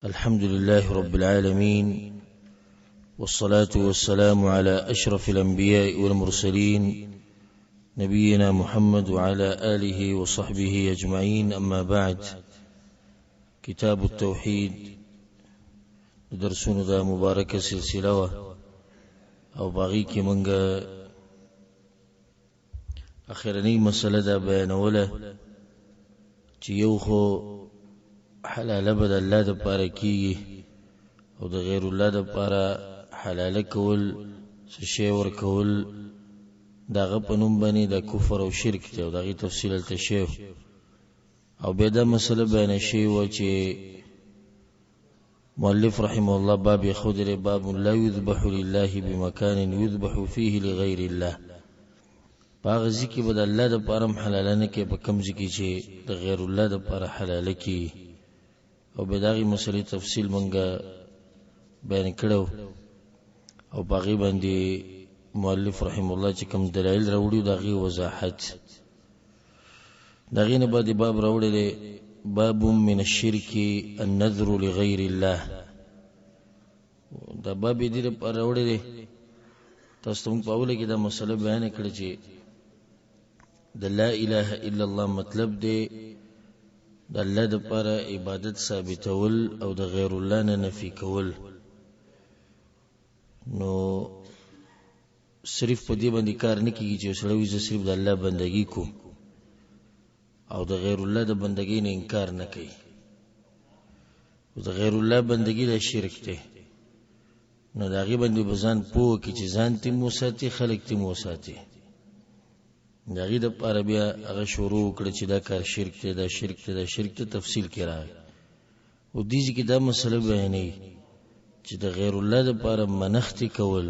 الحمد لله رب العالمين، والصلاة والسلام على أشرف الأنبياء والمرسلين نبينا محمد وعلى آله وصحبه أجمعين. أما بعد، كتاب التوحيد درسون دا مباركة سلسلة او باغي منغا اخرنی مسله دا بیانوله چې یو خو حلال بد الله د پاره کیږي او د غیر الله د پاره حلال کول څه شی ور کول داغه پنوم باندې د کفر او شرک ته او دغه تفصیل ته شی او به دا مسله بیان شي و چې مؤلف رحمه الله باب خضر باب لا يذبح لله بمكان يذبح فيه لغير الله. باغ ذکی بد الله د پاره حلالانه کې په کم ذکی چې د غیر الله د پاره حلاله کی او به دغه مسلې تفصیل مونږه بیان کړو او باغی باندې مؤلف رحم الله چې کوم دلایل راوړي دغه وضاحت دغه نه بعد باب راوړي باب من الشرك النذر لغير الله. دا باب دې پر راوړي تاسو ته په اوله کې دا مسله بیان کړې چې د لا اله الا الله مطلب دی د الله د پر عبادت ثابتول او د غیر الله نه نفي کول. نو صرف په دې باندې کار نه کیږي چې سړی زه صرف د الله بندگی کوم او د غیر الله د بندگی نه انکار نه کوي. او د غیر الله بندگی د شرک دی. نو دا غي باندې بزان پوه کی چې ځان ته موساتي خلق ته موساتي دا غي د پاره بیا هغه شروع کړ چې دا کار شرک دی، دا شرک دی، دا شرک ته تفصیل کړه. او دې کې دا مسله بیانې چې د غیر الله د پاره منښت کول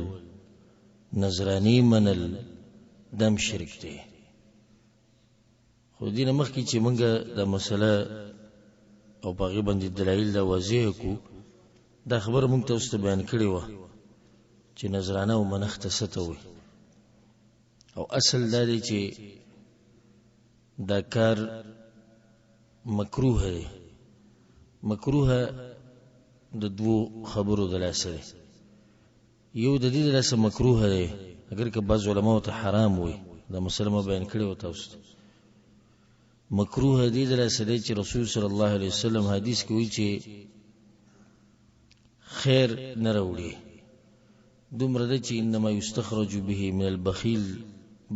نظرانی منل دم شرک دی. خو دې مخکې چې مونږه دا مسله او باغی باندې دلایل دا واضح کو دا خبر مونږ ته بیان کړی و چې نظرانه او منښت ستوي او اصل دا دی چې دا کار مکروه دی. مکروه د دوه خبرو دلاسه یو د دې دلاسه مکروه دی اگر که بعض علماء ته حرام وي دا مسله بیان کړی و تاسو مکروه دی دلاسه دی چې رسول صلی الله علیه وسلم حدیث کې وایي چې خیر نه راوړي دومره ده چې انما یستخرج به من البخیل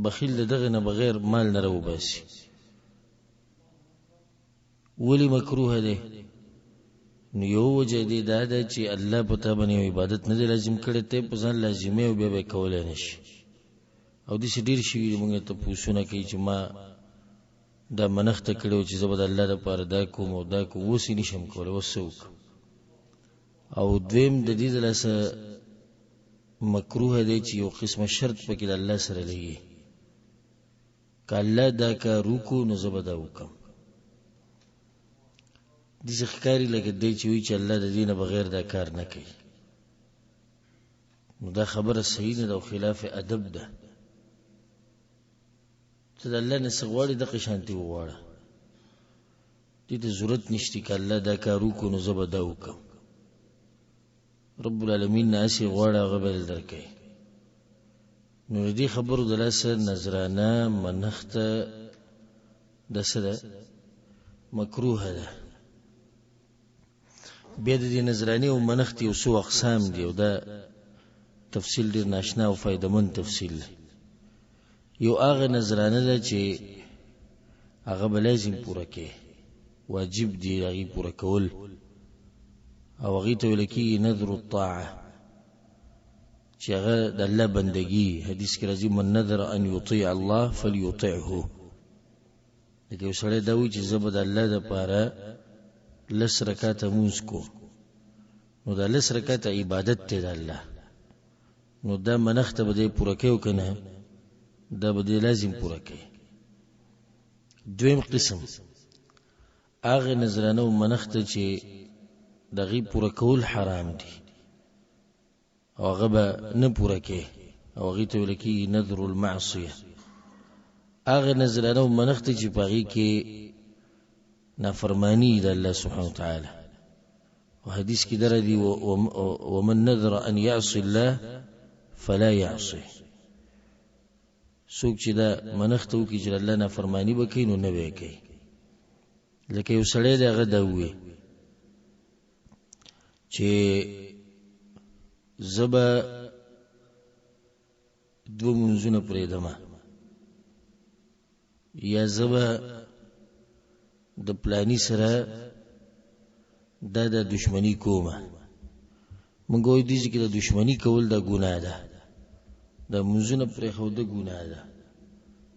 بخیل دغه نه بغیر مال نه راو باسي. ولی مکروه ده؟ نو یو وجه دی دا ده چې الله پتا باندې عبادت نه لازم کړي ته په ځان لازمي او به کولای نشي. او دې ډیر شي موږ ته پوښتنه کوي چې ما دا منښت کړو چې زبد الله د پاره دا کوم او دا کوم وسی نشم کولای وسوک. او دویم د دې دلاسه مکروه دی چې یو قسمه شرط پکې د الله سره لګي کله دا کارو کو نو زبد وکم دې ښکاری لګي دی چې وی چې الله د دینه بغیر دا کار نه کوي. نو دا خبره صحیح نه او خلاف ادب ده. ته د الله نه سغواړي د قشانتي وواړه دې ته ضرورت نشته ک الله دا کارو کو نو زبد وکم. رب العالمین ناسی غواړه غبل درکې. نو دې خبرو دلاسه نظرانه منښت د سره مکروه ده. بیا د دې نظرانه او منښت یو څو اقسام دي او دا تفصیل ډیر ناشنا او فائدمن تفصیل. یو هغه نظرانه ده چې هغه لازم پوره کې واجب دی هغه پوره کول او هغه ته ولکې نذر الطاعه چې هغه د الله بندگی. حدیث کې راځي من نذر ان يطيع الله فليطعه. دغه یو سره دا وی چې زبد الله د پاره لس رکعات مونږ کو نو دا لس رکعات عبادت ته د الله نو دا منښت به پوره کوي کنه دا به لازم پوره کوي. دویم قسم هغه نظرانه او منښت چې دغه پوره کول حرام دي او هغه به نه پوره کوي او هغه ته ولکې نذر المعصیه. هغه نظرانه او منښت چې پاغي کې نافرمانی د الله سبحانه وتعالى حدیث کې درې ومن نذر ان يعصي الله فلا يعصي څوک چې دا منښت وکړي چې الله نافرمانی وکړي نو نه به کوي لکه یو سړی دی هغه دا ووایي چې زبا دو منځونه پرېږدم یا زبا د پلانی سره دا د دشمنی کومه مونږ وایو دې چې د دشمنی کول دا ګناه ده د منځونه پرېښودل ګناه ده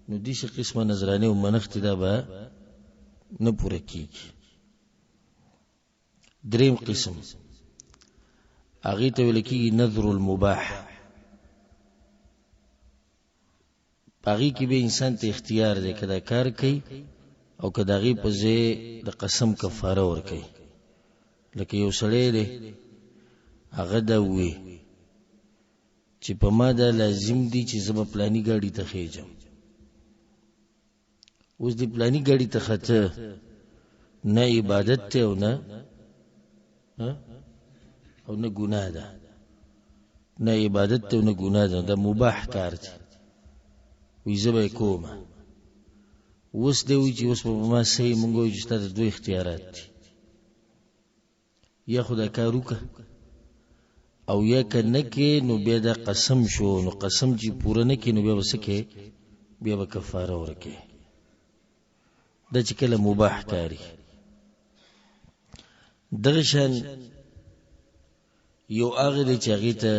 نو دې څه قسمه نظرانه او منښت دا به نه پوره کیږي دریم قسم هغه ته ویل کېږي نذر المباح هغه کې به انسان ته اختیار دی کدا کار کوي او کدا غي په ځای د قسم کفاره ور کوي لکه یو سړی دی هغه دا وی چې په ما دا لازم دي چې زما پلانی ګاډي ته خېجم اوس دی پلانی ګاډي ته خته نه عبادت ته او نه ګناه ده نه عبادت ته او نه ګناه ده دا مباح کار دی وی زبا کوم اوس دی وی چې اوس په ما صحیح مونږ وایو چې تاسو دوه اختیارات دي یا خدا کار وکړه او یا کنه کې نو بیا دا قسم شو نو قسم چې پوره نه کې نو بیا وسکه بیا به کفاره ورکه دا چې کله مباح کاری دغه شان یو هغه دی چې هغه ته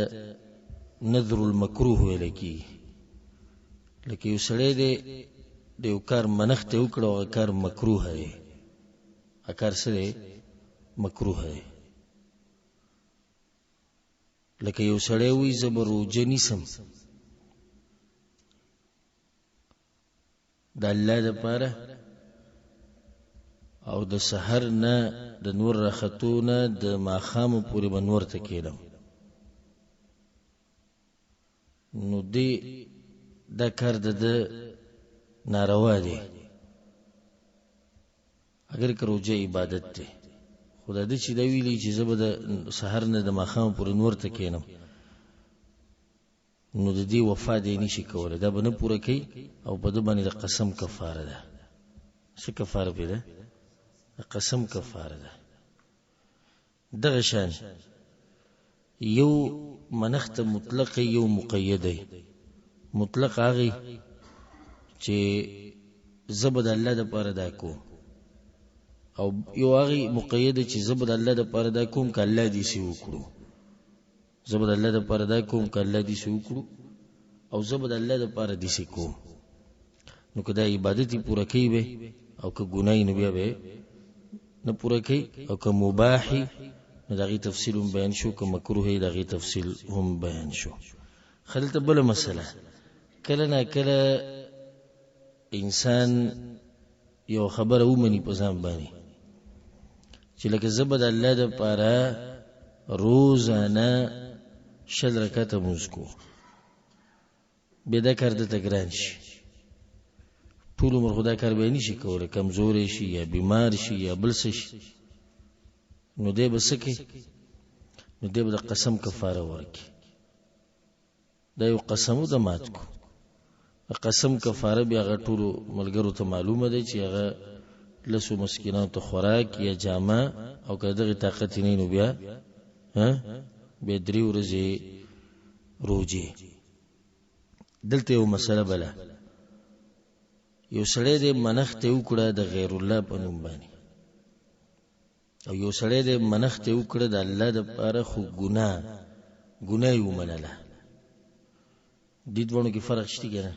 نذر المکروه ویل کی لکه یو سړی دی د یو کار منښت وکړو او کار مکروه دی کار سره مکروه دی لکه یو سړی وی زبرو جنسم د الله د پاره او د سحر نه د نور راختونه د ماخام پورې بنور ته کېدم نو دی دا کار د ناروا دی اگر کروجه عبادت دی خدا دې چې دا ویلي چې زبر د سحر نه د ماخام پورې نور ته کېنم نو د دې وفا دې نشي کوله دا به نه پوره کوي او په دې باندې د قسم کفاره ده څه کفاره ده قسم کفاره ده دغه شان یو منښت مطلق یو مقید مطلق هغه چې زبد الله د پاره دا کو او یو هغه مقید چې زبد الله د پاره دا کوم ک الله دې سی وکړو زبد الله د پاره دا کوم ک الله دې سی وکړو او زبد الله د پاره دې سی کوم نو کدا عبادت پوره کوي به او که ګناي نه بیا به نه پوره کوي او که مباحي دغه تفصیل هم بیان شو که مکروه دغه تفصیل هم بیان شو خلته بل مسله کله نه کله انسان یو خبره ومني په ځان باندې چې لکه زبد الله د پاره روزانه شل رکعت مونږ کو به دا کار د تګران شي ټول عمر خدا کار به نشي کوله کمزوري شي یا بیمار شي یا بل څه شي نو دې بسکه نو دې د قسم کفاره ورکي دا یو قسم د مات کو قسم کفاره بیا غټول ملګرو ته معلومه ده چې هغه لسو مسکینانو ته خوراک یا جامه او که دغه طاقت نه نو بیا به درې ورځې روزي دلته یو مسله بله یو سړی د منښت وکړه د غیر الله په نوم باندې او یو سړی د منښت وکړه د الله د لپاره خو ګناه یو منله دې دوه کې فرق شته کنه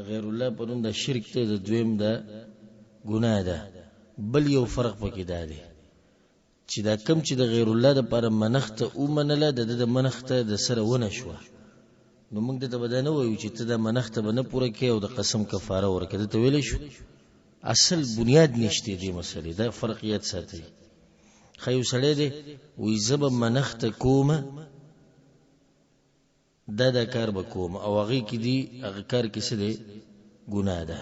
غیر الله په نوم د شرک ته د دویم د ګناه ده بل یو فرق پکې دی چې دا کم چې د غیر الله د لپاره منښت او منله د منښت د سره ونه شو نو موږ ته بدانه وایو چې ته د منښت به نه پوره کې او د قسم کفاره ورکړه ته ویلې شو اصل بنیاد نشته دی مسلې دا فرقیت ساتي خیو سړی دی وی زب منښت کومه دا کار به کوم او هغه کې دی هغه کار کې څه دی ګناه ده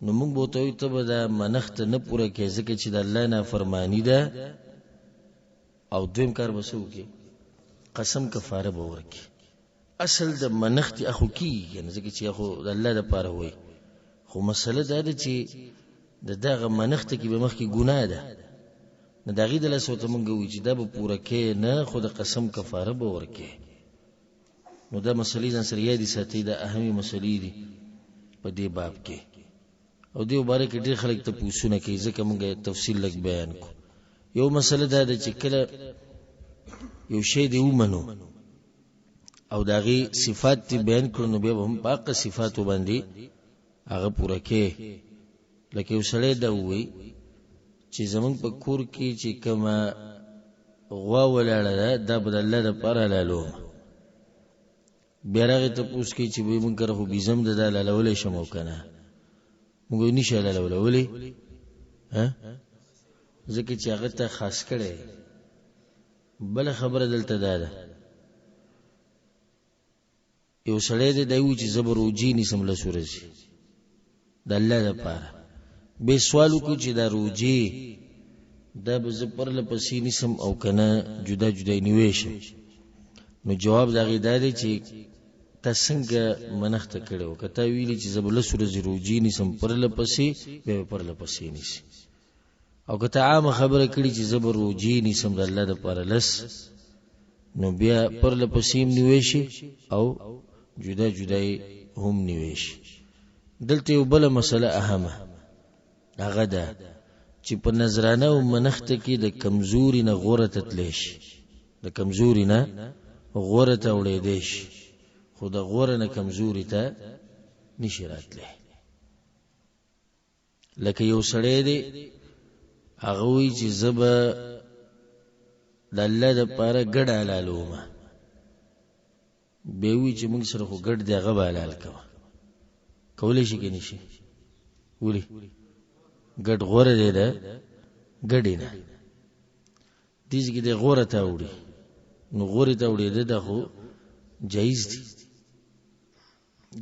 نو موږ به ته ته به دا منښت نه پوره کې ځکه چې د الله نافرمانی ده او دویم کار به څه وکړي قسم کفاره به ورکړي اصل د منښت اخو کیږي ځکه چې اخو د الله دپاره وایي خو مسله دا ده چې د دغه منښت کې به مخکې ګناه ده نو د هغې د لاسه ورته موږ وایو چې دا به پوره کې نه خو د قسم کفاره به ورکړي نو دا مسلې ځان سره یادې ساتئ دا اهمې مسلې دي په دې باب کې او دې باره کې ډېر خلک تپوسونه کوي ځکه موږ تفصیل لږ بیان کړو یو مسله دا ده چې کله یو شی دی ومنو او د هغې صفات دې بیان کړو نو بیا به هم په هغه صفاتو باندې هغه پوره کې لکه یو سړی دا ووایي چې زمونږ په کور کې چې کومه غوا ولاړه ده دا به د الله دپاره حلالوم بیا راغی تپوس کوي چې وایي موږ کره خو بیزم ده دا حلالولی شم او که نه موږ وایو نشي حلالولی ولې ځکه چې هغه ته خاص کړی بله خبره دلته دا ده یو سړی دی دا وایي چې زه به روجې نیسم لس ورځې د الله دپاره بیا سوال وکړو چې دا روجې دا به زه پرله پسې نیسم او که نه جدا جدا نیوی شم نو جواب د هغې دا دی چې تا څنګه منښته کړې وه که تا ویلي چې زه به لس ورځې روجې نیسم پرله پسې بیا به پرله پسې نیسي او که ته عامه خبره کړي چې زه به روجې نیسم د الله دپاره لس نو بیا پرله پسې هم نیوی شي او جدا جدا هم نیوی شي دلته یو بله مسله اهمه هغه ده چې په نظرانه او منښته کې د کمزوري نه غوره ته تلی شي د کمزوري نه غوره ته وړېدی شي خو د غوره نه کمزوري ته نشي راتلی لکه یو سړی دی هغه وایي چې زه به د الله دپاره ګډ حلالومه بیا وایي چې موږ سره خو ګډ دی هغه به حلال کوه کولی شي که نشي ولې ګډ غوره دی د ګډې نه دېسې کې دی غوره ته وړي نو غورې ته وړېده دا خو جایز دي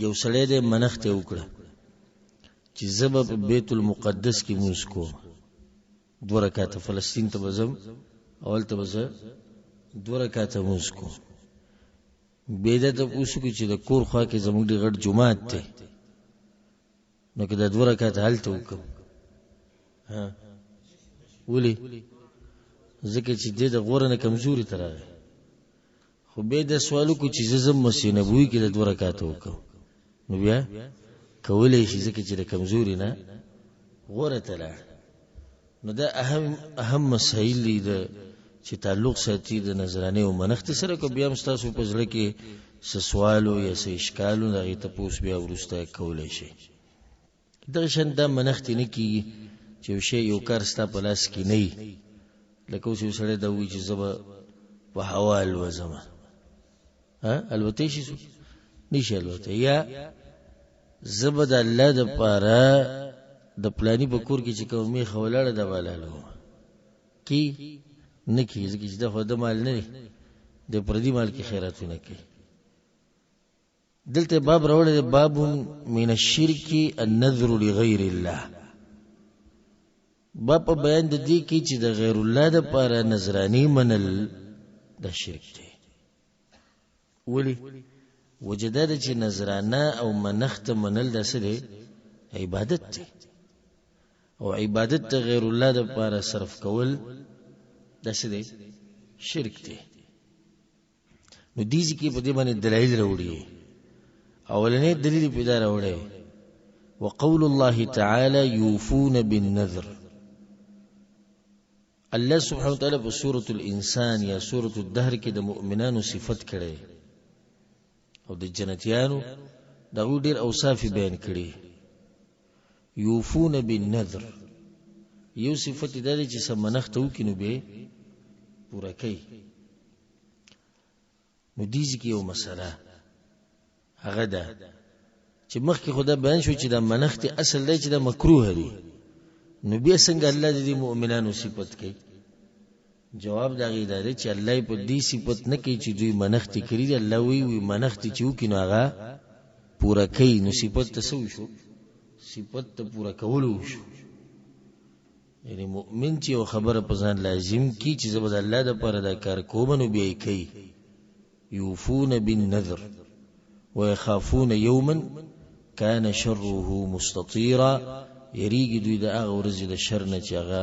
یو سړی دی منښت یې وکړه چې زه به په بیت المقدس کې مونځ کوم 2 رکعاته فلسطین ته به ځم اول ته به زه 2 رکعاته مونځ کوم بیا دا تپوس وکړو چې د کور خوا کې زموږ ډېر غټ جومات دی نو که دا 2 رکعاته هلته وکړم ولې ځکه چې دی د غوره نه کمزوري ته راغی خو بیا دا سوال وکړو چې زه ځم مسجد نبوي کې د 2 رکعاته وکړم نو بیا کولی شي ځکه چې د کمزوري نه غوره ته لاړ نو دا اهم مسایل دي چې تعلق ساتي د نظرانې او منښتې سره که بیا هم ستاسو په زړه کې څه سوال و یا څه اشکال و د هغې تپوس بیا وروسته کولی شئ دغه شان دا منښتې نه کېږي چې یو شی یو کار ستا په لاس کې نه وي لکه اوس یو سړی دا وایي چې زه به په هوا الوځمه الوتی شي څوک نشي الوتی یا زه به د الله دپاره د پلاني په کور کې چې کوم میخه ولاړه ده به حلالومه کی نه کېږي ځکه چې دا خو د مال نه دی د پردي مال کې خیراتونه کوي دلته باب راوړی دی باب من الشرک النذر لغیر الله باب په بیان د دې کې چې د غیر الله دپاره نذراني منل د شرک دی ولې وجه دا ده چې نذرانه او منښت منل دا څه دی عبادت دی او عبادت د غیر الله دپاره صرف کول دا څه دی شرک دی نو دیزی کې په دې باندې دلایل راوړي اولنې دلیل په دا راوړي وقول الله تعالى يوفون بالنذر الله سبحانه وتعالى په سورة الانسان یا سورة الدهر کې د مؤمنانو صفت کړي او د جنتیانو دغه ډېر اوصاف بیان کړي یوفون بالنذر یو صفت دا دی چې سم منښت وکړي نو به پوره کوي نو دیزي کې یو مسله هغه ده چې مخکې خدا بیان شو چې دا منښت اصل دی چې دا مکروه دی نو بیا څنګه الله دې مؤمنانو صفت کوي جواب دا غي دی چې الله په دې صفت نه کوي چې دوی منښت کړي دی الله وی منښت چې وکړي نو هغه پوره کوي نو صفت ته څه شو صفت ته پورا کولو شو یعنی مؤمن چې یو خبره په ځان لازم کی چې زبد الله د پر دا کار کوم نو بیا کوي یوفون بالنذر ويخافون يوما كان شره مستطيرا یریږي دوی د هغه ورځې د شر نه چې هغه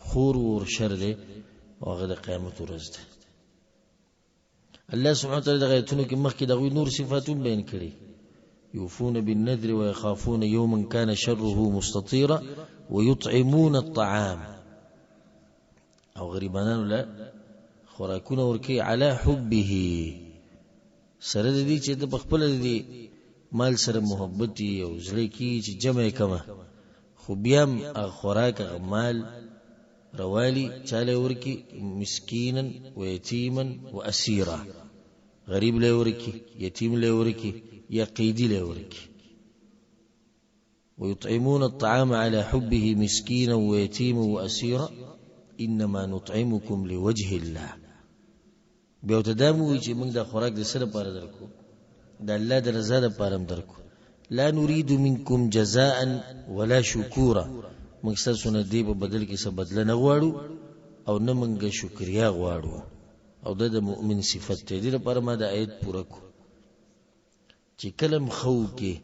خور ور شر دی او هغه د قیامت ورځ ده الله سبحانه وتعالى د غیتونو کې مخکې دغوی نور صفاتون بیان کړي يوفون بالنذر ويخافون يوما كان شره مستطيرا ويطعمون الطعام او غریبانانو لا خوراکونه ورکی علی حبه سره د دې چې د خپل د مال سره محبت او زړه کې چې جمع کما خو بیا خوراک مال روالي چاله ورکی مسکینا و یتیما و اسیرا غریب له ورکی یتیم له ورکی یا قیدی له ورکی ويطعمون الطعام على حبه مسكينا ويتيما واسيرا انما نطعمكم لوجه الله بیا تدامو چې موږ د خوراک د سره پاره درکو د الله د رضا لپاره درکو لا نريد منكم جزاء ولا شكورا موږ ستاسو نه دی په بدل کې څه بدله نه غواړو او نه موږ شکریا غواړو او د مؤمن صفت ته دې لپاره ما د آیت پوره کو چې کلم خو کې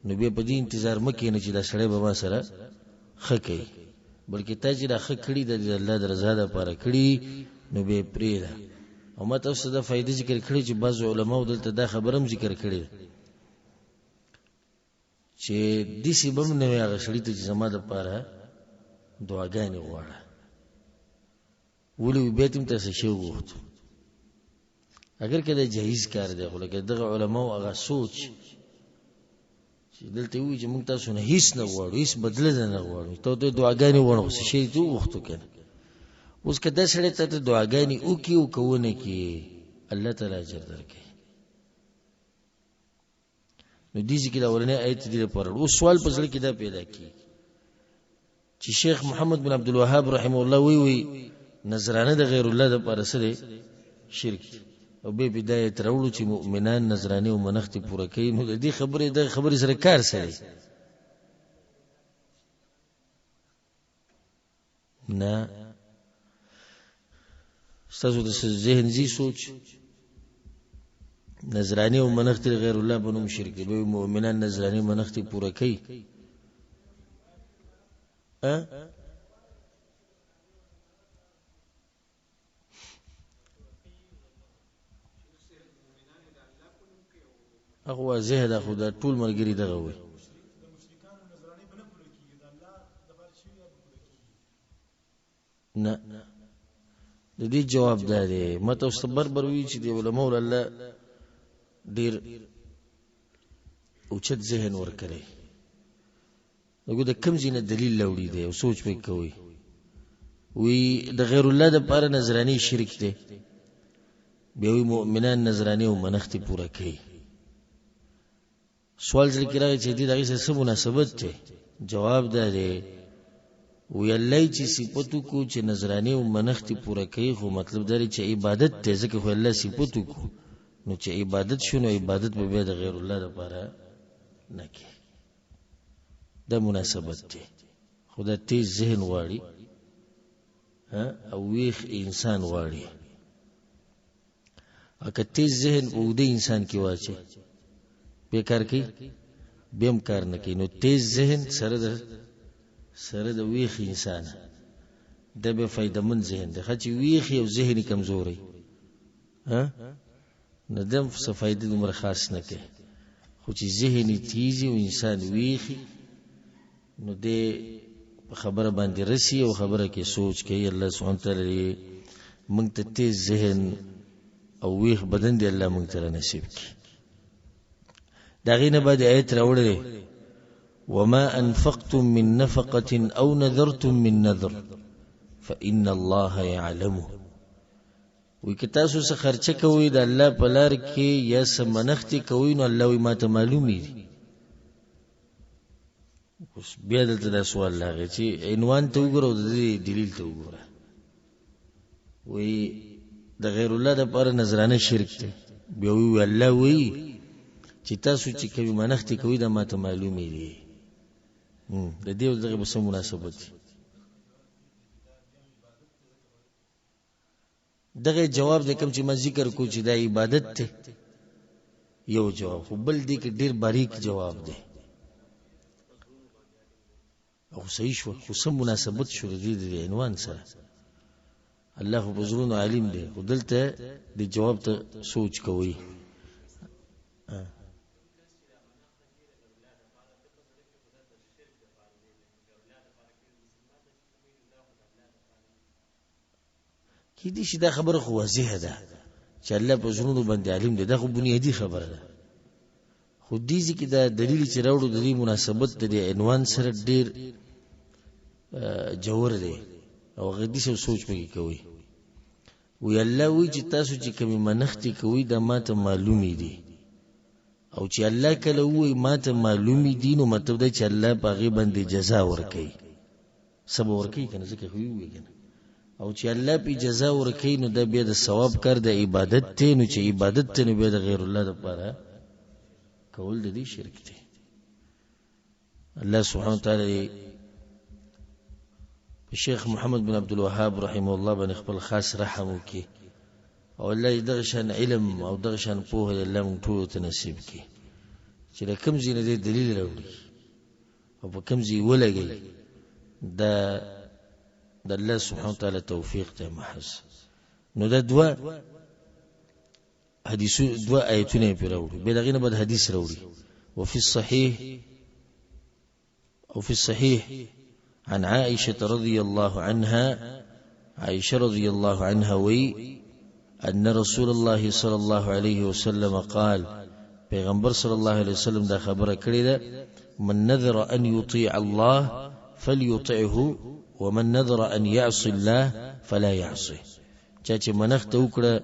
نو بیا په دې انتظار مکه نه چې دا سړی به ما سره خکې بلکې تا چې دا خکړی د الله د رضا لپاره کړی نو به پریدا او ما تاسو دا فائدې ذکر کړی چې بعض علماء دلته دا خبرم ذکر کړی چې دې سبب نه هغه سړی ته چې زما د لپاره دعاګانې غواړه ولې به تم تاسو شو وخت اگر کله جایز کار دی خو لکه دغه علماء هغه سوچ چې دلته وی چې موږ تاسو نه هیڅ نه غواړو هیڅ بدله نه غواړو ته دعاګانې وړو شي ته وخت کنه اوس کله سره ته دعاګانې او کی او کوونه کی الله تعالی اجر درکړي نو دې ځکه دا ورنه آیت دې لپاره او سوال په ځل کې دا پیدا کی چې شیخ محمد بن عبد الوهاب رحمه الله وی نظرانه د غیر الله د لپاره سره شرک او به بدايه ترولو چې مؤمنان نظرانه او منښت پوره کوي نو د دې خبرې سره کار سره نه ستاسو د ذهن زی سوچ نظرانه او منښت غیر الله بنو شرک به مؤمنان نظرانه منښت پوره کوي هغه واضح ده خو دا ټول مرګري دغه وي نه د دې جواب ده دی مته صبر بروي چې دی علماء الله ډیر اوچت ذهن ور کړی دغه د کم زینه دلیل لوري دی او سوچ وکوي وی د غیر الله د پاره نظرانی شرک دی به وی مؤمنان نظرانی او منښت پوره کوي سوال ذکر راغی چې دې دغه څه مناسبت ده جواب ده دی وی الله چې صفاتو کو چې نظرانی او منښت پوره کوي خو مطلب دا چې عبادت ته ځکه خو الله صفاتو کو نو چې عبادت شونه عبادت به د غیر الله لپاره نه کوي دا مناسبت ده خدا تیز ذهن واړي او ویخ انسان واړي اګه تیز ذهن او د انسان کې واچي بیکار کی بیم کار نه کوي نو تیز ذهن سره د ویخ انسان د به فائدمن ذهن د خچ ویخ او ذهني کمزوري نه دم څه فائدې عمر خاص نه کوي خو چې ذهني تیزي او انسان ویخي نو دې خبره باندې رسی او خبره کې سوچ کوي الله سبحانه تعالی موږ ته تیز ذهن او ویخ بدن دی الله موږ ته نصیب کړي دا غینه بعد آیت راوړل وما انفقتم من نفقه او نذرتم من نذر فان الله يعلمه وی که تاسو څه خرچه کوئ د الله په لار کې یا څه منښت کوئ نو الله وی ماته معلومي اوس بیا دلته دا سوال لاغی چې عنوان ته وګورو د دلیل ته وګوره وی د غیر الله د پر نظرانه شرک دی بیا وی الله وی چې تاسو چې کوي منښت کوي د ماته معلومي دي د دې دغه به څه مناسبت دي دغه جواب د کوم چې ما ذکر کو چې دا عبادت ته یو جواب خو بل دی کې ډیر باریک جواب دی او صحیح شو خو سم مناسبت شو د عنوان سره الله په زړونو عالم دی خو دلته د جواب ته سوچ کوي کی دي چې دا خبره خو واضحه ده چې الله په زړونو باندې عالم دی دا خو بنیادی خبره ده خو دې چې دا دلیل چې راوړو د دې مناسبت د عنوان سره ډیر جوور دی او غدي څه سوچ پکې کوي وی الله وی چې تاسو چې کوم منښتې کوي دا ماته معلومي دي او چې الله کله وی ماته معلومي دي نو مطلب دا چې الله پاغي باندې جزا ورکړي سبا ورکړي کنه ځکه خو وی کنه او چې الله په جزا ورکړي نو دا بیا د ثواب کار د عبادت ته نو چې عبادت ته نو بیا د غیر الله لپاره کول د دې شرک دی الله سبحانه وتعالى شیخ محمد بن عبد الوهاب رحمه الله باندې خپل خاص رحم وکي او الله دغه شان علم او دغه شان پوهه الله مونږ ټول ته نصیب کړي چې د کوم ځای نه دلیل راوړي او په کوم ځای ولګي دا د الله سبحانه وتعالى توفیق ته محض نو دا دوا حدیث دوا آیتونه په راوړي به دغه نه بعد حدیث راوړي وفي الصحيح عن عائشة رضي الله عنها عائشة رضي الله عنها وي أن رسول الله صلى الله عليه وسلم قال پیغمبر صلى الله عليه وسلم دا خبره کړی ده من نذر أن يطيع الله فليطعه ومن نذر أن يعصي الله فلا يعصيه چا چې منښت وکړه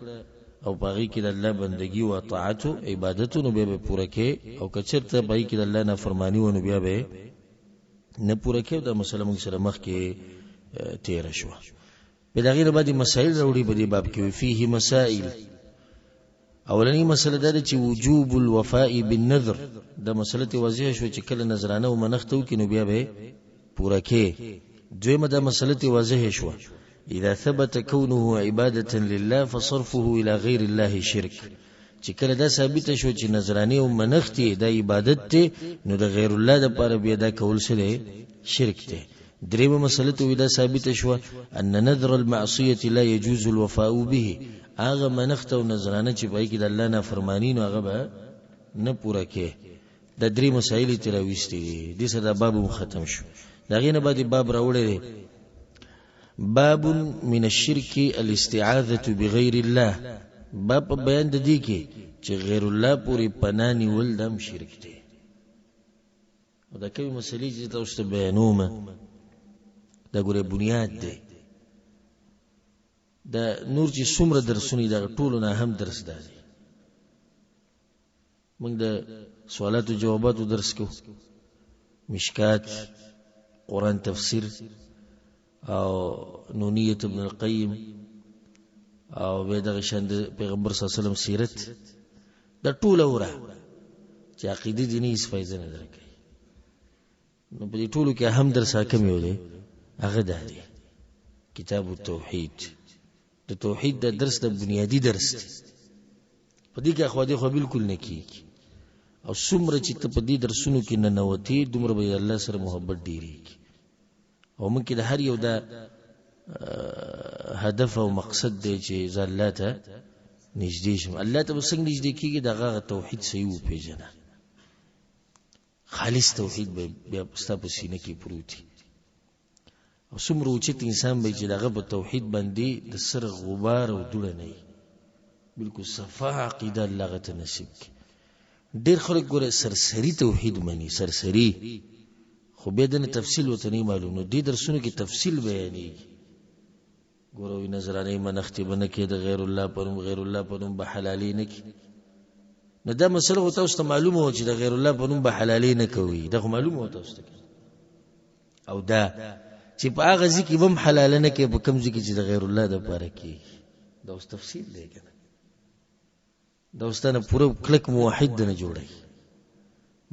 او باغی کې د الله بندگی او طاعت او عبادت نو به پوره کې او کچرته باغی کې د الله نافرمانی و نو بیا به نه پوره کې دا مسله موږ سره مخ کې تیر شو په دغه باندې مسائل وروړي په دې باب کې فيه مسائل اولنی مسله دا چې وجوب الوفاء بالنذر دا مسله ته واضح شو چې کله نظرانه او منښت وکړي نو بیا به پوره کې دویمه دا مسله ته واضح شو اذا ثبت كونه عباده لله فصرفه الى غير الله شرك چې کله دا ثابت شو چې نظرانی او منښتې د عبادت ته نو د غیر الله د لپاره بیا دا کول سره شرک دی دریمه مسله ته دا ثابت شو ان نذر المعصيه لا يجوز الوفاء به هغه منښت او نظرانه چې پای کې د الله نه فرمانی نو هغه به نه پوره کې د درې مسایل تر وېستې دي سره باب ختم شو دغه نه بعد باب راوړل باب من الشرك الاستعاذة بغير الله باب بیان د دې کې چې غیر الله پوری پنانی ول دم شرک دی او دا کومه مسلې چې تاسو ته بیانومه دا ګوره بنیاد دی دا نور چې څومره درسونه دا ټولو نه هم درس دی موږ د سوالاتو جواباتو درس کو مشکات قرآن تفسیر او نونیت ابن القیم او به دغه شند پیغمبر صلی الله علیه وسلم سیرت دا ټول اوره چې عقیده دیني هیڅ فائدہ نه درکې نو په دې ټولو کې هم درس حاکم یو دی هغه دی کتاب التوحید د توحید د درس د بنیادی درس دی په دې کې اخو دې خو بالکل نه کیږي او څومره چې ته په دې درسونو کې نه نوتی دومره به الله سره محبت ډیریږي او ممکن هر یو دا هدف او مقصد دی چې زلاته نږدې شم الله ته څنګه نږدې کیږي دغه توحید صحیح و پیژنه خالص توحید به بیا ستاسو سینې کې پروت او څومره چې انسان به چې دغه په توحید باندې د سر غبار او دوړه نه بالکل صفا عقیده الله غته نصیب کی ډیر خلک ګوره سرسری توحید مني سرسری خو به د تفصیل وته نه معلوم نو دې درسونو کې تفصیل بیانې ګوره وی نظرانه منښت بنه کې د غیر الله پرم غیر الله پرم به حلالي نه کی نو دا مسله او تاسو ته معلومه و چې د غیر الله پرم به حلالي نه کوي دا معلومه و تاسو ته او دا چې په هغه ځکه هم حلال نه کې په کوم ځکه چې د غیر الله د لپاره کې دا اوس تفصیل دی کنه دا واستنه پوره کلک موحد نه جوړي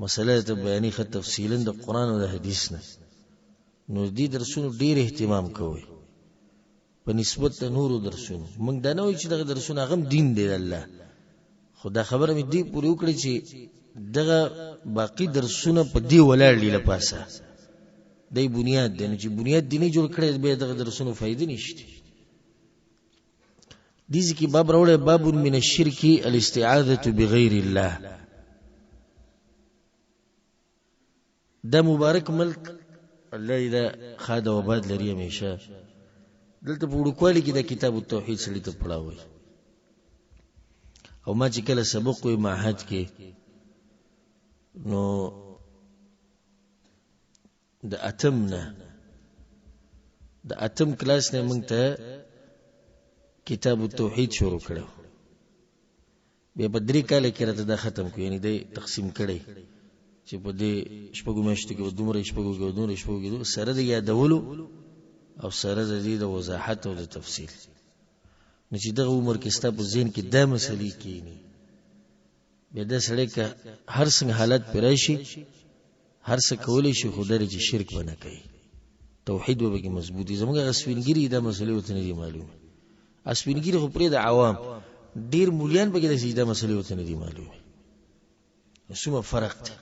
مسله ته بیانې خط تفصیلا د قران او د حدیث نه نو دې درسونو ډیر اهتمام کوئ په نسبت د نورو درسونو. موږ دا نه وایو چې دغه درسونه هغه دین دی الله، خو دا خبره مې دې پوره وکړه چې دغه باقی درسونه په دې ولاړ دي لپاسه دای بنیاد دی، چې بنیاد دې نه جوړ کړی به دغه درسونو فائدې نشته. دې ځکه باب راوړی باب من الشرك الاستعاذة بغیر الله. دا مبارک ملک الله دا خاد و آباد لري همیشه. دلته په وړوکوالي کې د کتاب التوحید سړي ته پړاوي او ما چې کله سبق وي معهد کې نو د اتم کلاس نه موږ ته کتاب التوحید شروع کړو، بیا په 3 کال کې راته دا ختم کو، یعنی د تقسیم کړي چې په دې شپږو میاشتو کې دومره شپږو کې سره د یادولو او سره د دې د وضاحت او د تفصیل. نو چې دغه عمر کې ستا په ذهن کې دا مسلې کېني بیا دا سړی که هر څنګه حالت پرې راشي هر څه کولی شي خو درې چې شرک به نه کوي، توحید به پکې مضبوطي. زموږ اسپینګیري دا مسلې ورته نه دي معلومه. اسپینګیري خو پرې د عوام ډېر مولیان پکې داسې دا مسلې ورته نه دي معلومه. څومره فرق دی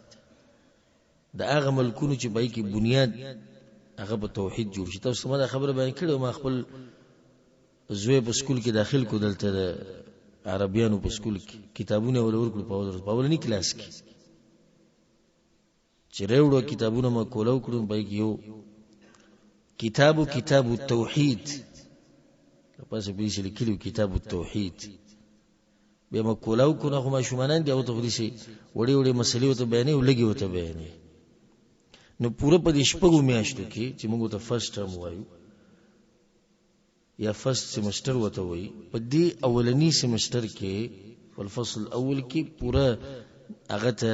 د هغه ملکونو چې پای کې بنیاد هغه په توحید جوړ شي. تاسو ما دا خبره بیان کړې، ما خپل زوی په سکول کې داخل کو، دلته د عربیانو په سکول کې کتابونه ولور کړو په اولنی کلاس کې چې راوړو کتابونه ما کولو کړو، پای کې یو کتاب التوحید پس به یې لیکلو کتاب التوحید. بیا ما کولو کو نه ما شومانان دی او ته خو دې وړي مسلې وته بیانې ولګي وته بیانې. نو پوره په دې شپږو میاشتو کې چې موږ ته فرست ټرم وایو یا فرست سیمستر وته وایي، په دې اولنی سیمستر کې والفصل الاول کې پوره هغه ته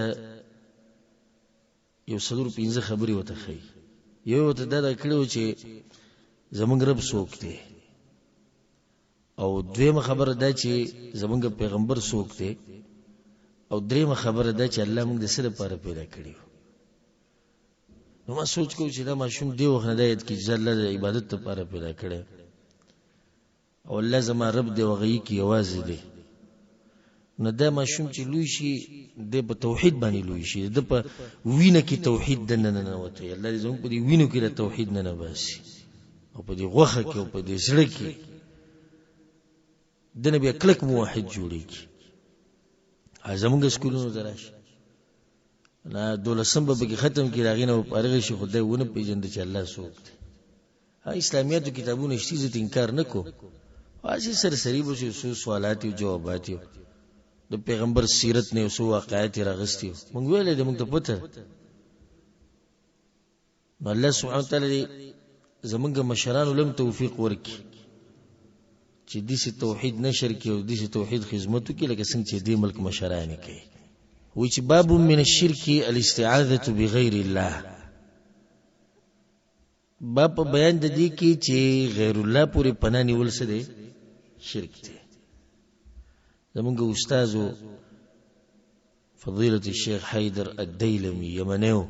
یو 15 خبرې وته خي. یو ته دا کړو چې زمونږ رب څوک دی، او دویمه خبره دا چې زمونږ پیغمبر څوک دی، او دریمه خبره دا چې الله موږ د څه لپاره پیدا کړی. نو ما سوچ کو چې دا ماشوم دی وخت نه دی چې الله د عبادت لپاره پیدا کړی او الله زما رب دی وغي کی आवाज دی. نو دا ماشوم چې لوی شي د په توحید باندې لوی شي، د په وینه کې توحید د نه وته. الله دې زموږ په دې وینو کې د توحید نه باسي او په دې غوخه کې او په دې زړه کې د نبی کلک موحد جوړیږي. زمونږ سکولونو دراش نه 12 به ختم کی راغینه او پرغه شي خدای ونه پیژند چې الله څوک دی. اسلامیاتو کتابونه شتي زه انکار نکو، واجی سرسری به شو سوالات او جوابات د پیغمبر سیرت نه او واقعات راغستي مونږ ویلې د مونږ ته پته. الله سبحانه وتعالى زمونږ مشران ولم توفیق ورکي چې دې توحید نشر کې او دې توحید خدمت کې لکه څنګه چې دې ملک مشران کوي. و چې باب من الشرك الاستعاذة بغیر الله، باب بیان د دې کې چې غیر الله پورې پناه نیول څه دی؟ شرک دی. زمونږ استادو فضیلة الشیخ حیدر الدیلمی یمنیو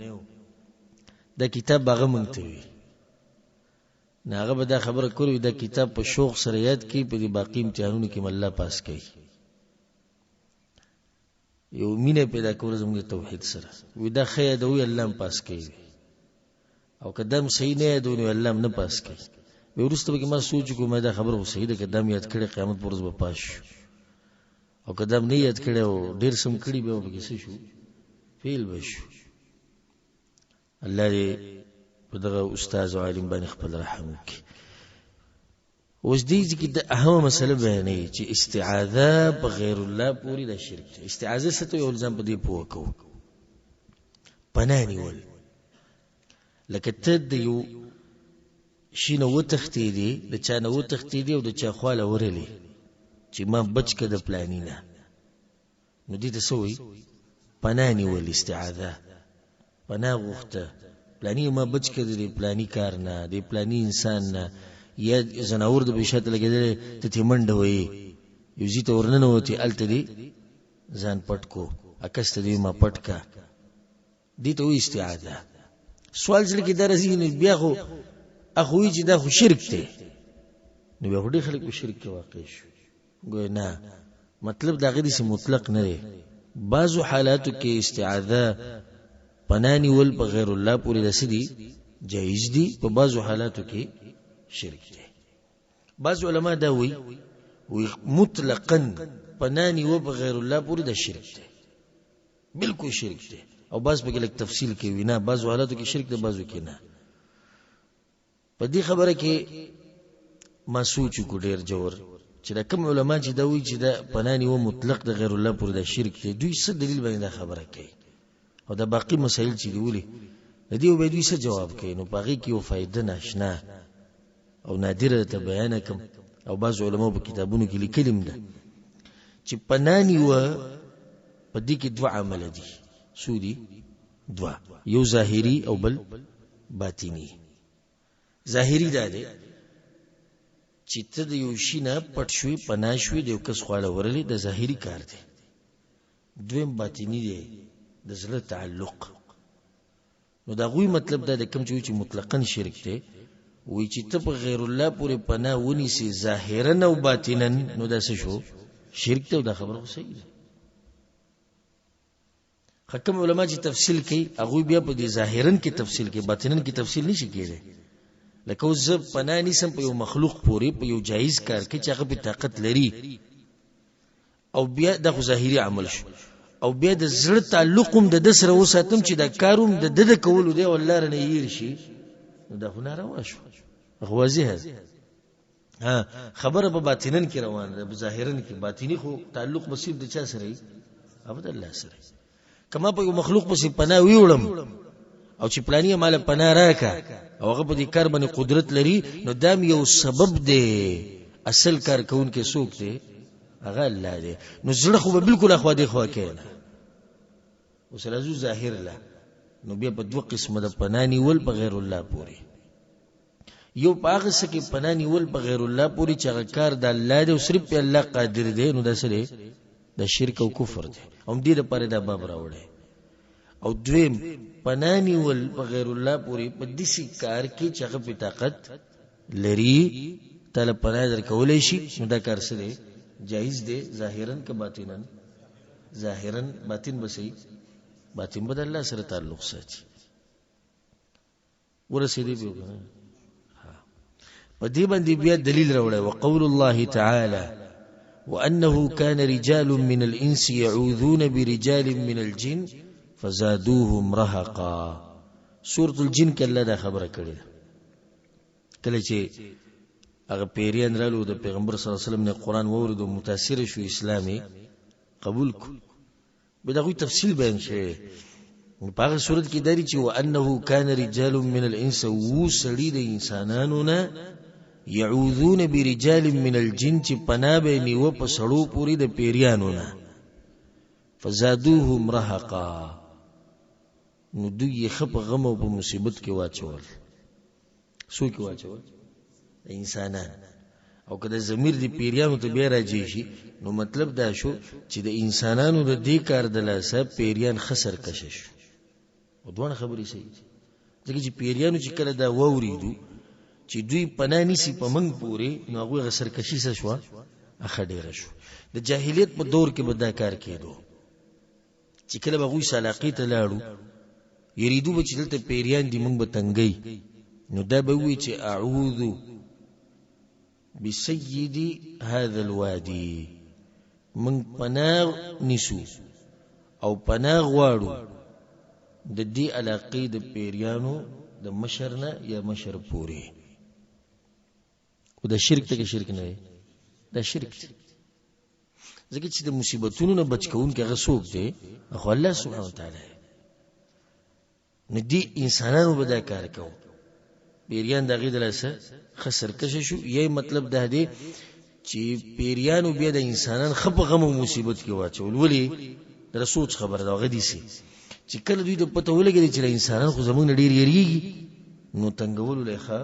دا کتاب هغه مونږ ته وی ناغه به دا خبره کوي دا کتاب په شوق سره یاد کی په دې باقی امتحانونو کې الله پاس کوي. یو مینه پیدا کول زموږ توحید سره وی دا خیر دی الله پاس کوي او قدم صحیح نه دی نو الله نه پاس کوي. به ورسته کې ما سوچ کوم دا خبره خو صحیح ده قدم یاد کړي قیامت پر ورځ به پاس او قدم نه یاد کړي او ډیر سم کړي به به څه شو فیل بشو. الله دې په دغه استاد او عالم باندې خپل رحم وکړي. اوس دې کې د اهمه مسله بیانې چې استعاذہ بغیر الله پوری د شرک دی. استعاذہ څه ته یو ځم په دې پوه کو پناه نیول لکه ته د یو شینه و تختیدي د چا نه و تختیدي او د چا خواله ورلې چې ما بچ کده پلاني نه نو دې ته سوې پناه نیول استعاذہ پناه غوښته پلانی ما بچ کړی دی پلانی کار نه دی پلانی انسان نه یا زناور د بشات لګیدل ته تیمنډ وې یو زی ته ورننه وتی الته دی ځان پټ کو اکست دی ما پټ کا دي ته استعاده. سوال ځل کې درځي نه بیا خو اخوی چې دا خو شرک دی نو بیا هډي خلک په شرک کې واقع شو. ګویا نه مطلب دا غدي سي مطلق نه دی. بعضو حالاتو کې استعاده پنانی ول په غیر الله پورې رسیدي جایز دي، په بعضو حالاتو کې شرک دی. بعض علما دا وی مطلقاً پنانی و په غیر الله پورې د شرک دی، بالکل شرک دی. او بعض په کې لک تفصیل کې وینا بعضو حالاتو کې شرک دی بعضو کې نه. په دې خبره کې ما سوچ کو ډیر جوړ چې دا کوم علما چې دا وی چې دا پنانی و مطلق د غیر الله پورې د شرک دی، دوی څه دلیل باندې دا خبره کوي او دا باقی مسائل چې دی ولي د دې وبې دوی څه جواب کوي. نو باقي کې یو فائدہ ناشنا او نادره ته بیان کوم. او بعض علماء په کتابونو کې لیکلم ده چې پنانی و په دې کې دوه عمل دي. سودی دوه، یو ظاهری او بل باطینی. ظاهری دا دی چې ته د یو شي نه پټ شوي پناه شوي د یو کس خواله ورلې د ظاهری کار دی. دویم باطینی دی د زړه تعلق. نو دا غوی مطلب دا د کوم چې مطلقاً شرک دی وی چې ته په غیر الله پورې پناه ونیسي ظاهرا او باطنا نو دا څه شو شرک ته. دا خبره صحیح ده. حکم علما چې تفصیل کوي هغه بیا په دې ظاهرا کې تفصیل کوي باطنا کې تفصیل نشي کېږي. لکه اوس پناه نیسم په یو مخلوق پورې په یو جایز کار کې چې هغه په طاقت لري او بیا د ظاهري عمل شو او بیا د زړه تعلقم د سره وساتم چې دا کاروم د د کولو دی والله رنه ییر شي نو دا هنر روا شو. واضح ها خبره په باطنن کې روانه ده، په ظاهرن کې باطینی خو تعلق مصیب د چا سره ای ابد الله سره. کما په مخلوق په پناه ویوړم او چې پلاني مال پناه راکا او هغه په دې کار باندې قدرت لري نو دا یو سبب دی. اصل کار کون کې څوک دی هغه الله دی. نو زړه خو بالکل اخوا دی خوا کېنه وسلازو ظاهر لا. نو بیا په دوه قسمه د پنانی ول په غیر الله پوری. یو پاغه سکه پنانی ول په غیر الله پوری چې هغه کار د الله دی او صرف په الله قادر دی نو دا سره د شرک او کفر دی. هم دې لپاره دا باب راوړی. او دویم پنانی ول په غیر الله پوری په دې کار کې چې هغه په طاقت لري تعالی پناه در کولای شي نو دا کار سره جایز دی ظاهرا که باطنا. ظاهرا باطن بسې باطن بد الله سره تعلق ساتي ورسېدي به په دې باندې بیا دلیل راوړی. وقول الله تعالى وأنه كان رجال من الإنس يعوذون برجال من الجن فزادوهم رهقا. سورة الجن کې الله دا خبره کړې ده. کله چې هغه پیریان رالو د پیغمبر صلی الله علیه وسلم نه قرآن وورد او متاثر شو اسلامي قبول کو به دغه تفصیل بیان شوی. په هغه صورت کې داري چې وانه کان رجال من الانس وسړي د انسانانو نه يعوذون برجال من الجن چې پناه به نیو په سړو پوری د پیریانو نه فزادوهم رهقا نو دوی خپ غم او په مصیبت کې واچول. سو کې واچول انسانان او کله ضمیر دی پیریانو ته بیا راځي شي نو مطلب دا شو چې د انسانانو د دې کار د لاسه پیریان خسر کشش او دوه خبرې صحیح ځکه چې پیریانو چې کله دا ووریدو چې دوی پناه نیسی په منګ پوري نو هغه خسر کشي څه شو اخ ډیر شو. د جاهلیت په دور کې به دا کار کېدو چې کله به غوي سلاقې ته لاړو یریدو به چې دلته پیریان دی مونږ به تنګي نو دا به وی چې اعوذ بسيد هذا الوادي من پناه نسو او پناه غواړو د دې علاقې د پیریانو د مشرنه یا مشر پوری. او د شرک ته شرک نه دا شرک ځکه چې د مصیبتونو نه بچ کون کې غسوب دی خو الله سبحانه وتعالى نه دي انسانانو به دا کار کوي. پیریان دغه دلسه خسر کشه شو. یی مطلب ده دی چې پیریانو بیا د انسانان خپ غم او مصیبت کې واچول. ولی رسول خبر دا غدي سي چې کله دوی د پته ولګي چې انسانان خو زمونږ ډیر یریږي نو تنگول لخوا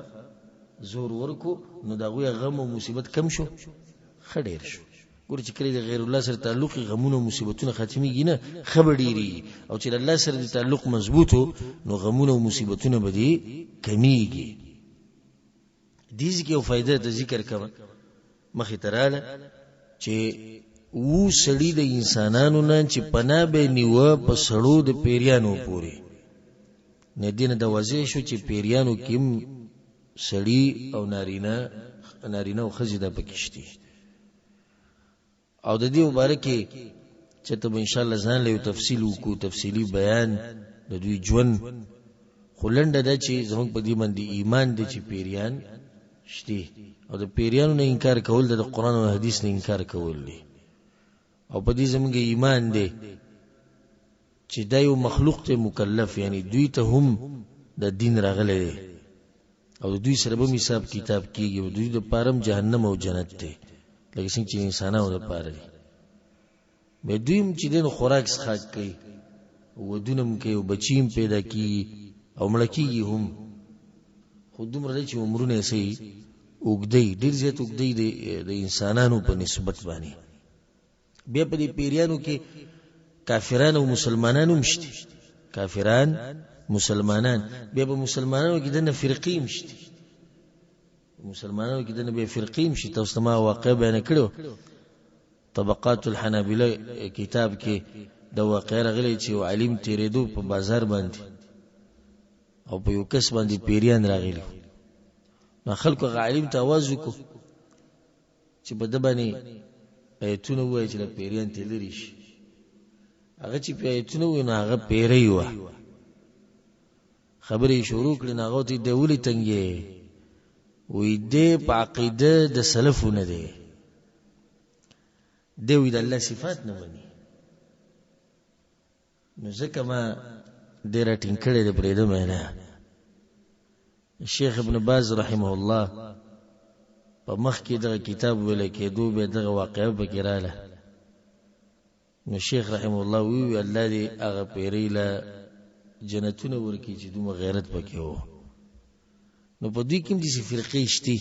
زور ورکو نو دا غوی غم او مصیبت کم شو خډیر شو. ګور چې کله د غیر الله سره تعلق غمونه او مصیبتونه ختميږي نه خبرېږي او چې الله سره د تعلق مضبوطو نو غمونه او مصیبتونه به دي کمیږي دې ځکه یو فائدہ د ذکر کړه مخې تراله چې و سړی د انسانانو نه چې پناه به نیوه په سړو د پیریانو پورې نه دینه د وځي شو چې پیریانو کې سړی او نارینه او خزیده پکشتي او د دې مبارکه چې ته ان شاء الله ځان له تفصیل کو تفصیلی بیان د دوی ژوند خلند د چې زموږ په دې باندې ایمان د چې پیریان شتي او د پیریانو نه انکار کول د قرآن او حدیث نه انکار کول دي او په دې زموږ ایمان دی چې دا یو مخلوق ته مکلف یعنی دوی ته هم د دین راغلی دی او دوی سره به حساب کتاب کیږي او دوی د پارم جهنم او جنت ته لکه څنګه چې انسانانو د پاره دي به دوی چې دین خوراک څخه کوي ودونم کوي او بچیم پیدا کی او ملکیږي هم خودم رده چې عمرونه سي وګدي ډیر زیات وګدي د انسانانو په نسبت باندې بیا په دې پیریانو کې کافران او مسلمانانو مشتي کافران مسلمانان بیا په مسلمانانو کې دنه فرقې مشتي مسلمانانو کې دنه به فرقې مشتي تاسو ما واقع بیان کړو طبقات الحنابلة کتاب کې د واقع راغلي چې علم تیرېدو په بازار باندې او په یو کس باندې پیریان راغلي نو خلکو عالم ته आवाज وکړو چې په د باندې ایتونه وایي چې پیریان تلری شي هغه چې ایتونه وایي نو هغه پیری و خبرې شروع کړي نو هغه ته د ولي تنګي وې دې په عقیده د سلفونه دي دوی د الله صفات نه مني نو ځکه ما ډېر ټینګړې د پرېده مې نه شیخ ابن باز رحمه الله په مخ کې دغه کتاب ویل کېدو به دغه واقعه بګراله نو شیخ رحمه الله وی الله دې هغه پیری له جنتونه ورکی چې دومره غیرت پکې وو نو په دې کې دې فرقې شتي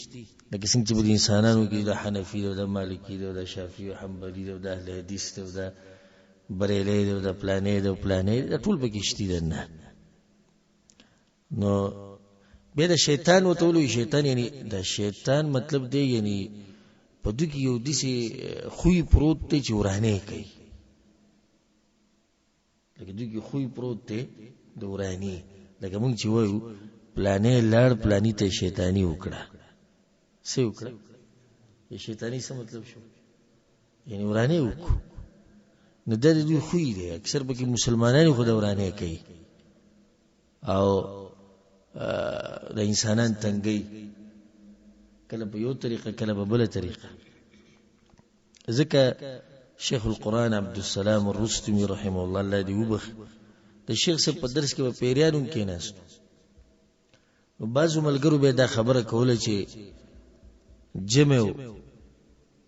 لکه څنګه چې د انسانانو کې د حنفي او د مالکي او د شافعي او حنبلي او د اهل حدیث او د بریلې او د پلانې د ټول پکې شتي دنه نو به د شیطان وتولو شیطان یعنی د شیطان مطلب دی یعنی په دې کې یو دسي خوې پروت ته چې ورانه کوي لکه دې کې خوې پروت ته د ورانی لکه مونږ چې وایو پلانې لړ پلانې ته شیطانی وکړه څه وکړه شیطانی څه مطلب شو یعنی ورانه وکړه نو د دې خوې دی اکثر به کې مسلمانانو خو د ورانه کوي او د انسانان تنګي کله په یو طریقه کله په بل طریقه ځکه شیخ القرآن عبد السلام الرستمی رحمه الله الله دی وبخ د شیخ صاحب په درس کې په پیریانو کې ناست نو بعضو ملګرو به دا خبره کوله چې جمع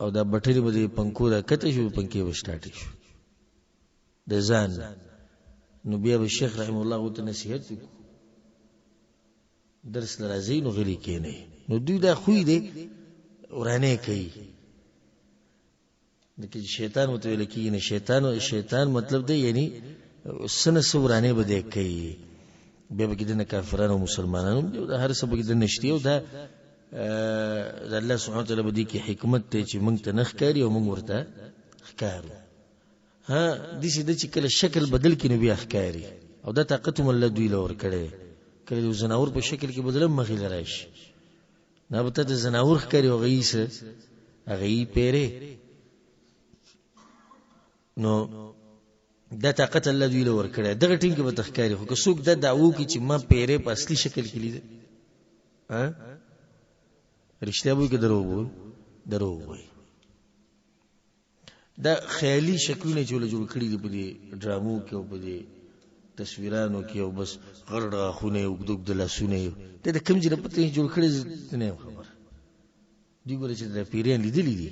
او دا بټری به پنکو دا کته شو پنکې به سٹارټ شو د ځان نو بیا به شیخ رحمه الله ته نصیحت وکړي درس لرازي نو غلي کینه نو دوی دا خوې دي ورانه کوي دغه شیطان وته لکه نه شیطان مطلب دی یعنی سنه سورانه بده کوي به بګیدنه کافرانو مسلمانانو دا هر څه بګیدنه نشتی او دا الله سبحانه وتعالى بدی کی حکمت ته چې موږ ته نخ کاری او موږ ورته ښکارو ها د دې د چې کله شکل بدل کینو بیا ښکاری او دا طاقت هم الله دوی لور کړي کله د زناور په شکل کې بدلم مخې لراشي نه به ته د زناور ښکاری او غیسه هغه یې پیره نو دا طاقت الله دوی لور کړي دغه ټیم کې به تخکاری خو که څوک دا دعوو کې چې ما پیره په اصلي شکل کې لیدل ها رښتیا وایي که درو وایي دا خیالي شکلونه چې ول جوړ کړي دي په دې ډرامو کې او په دې تصویرانو کې او بس غړډه خونه او دګ د لاسونه ته د کم ځای په ته جوړ کړي نه خبر دی ګورې چې د پیران لیدلې دي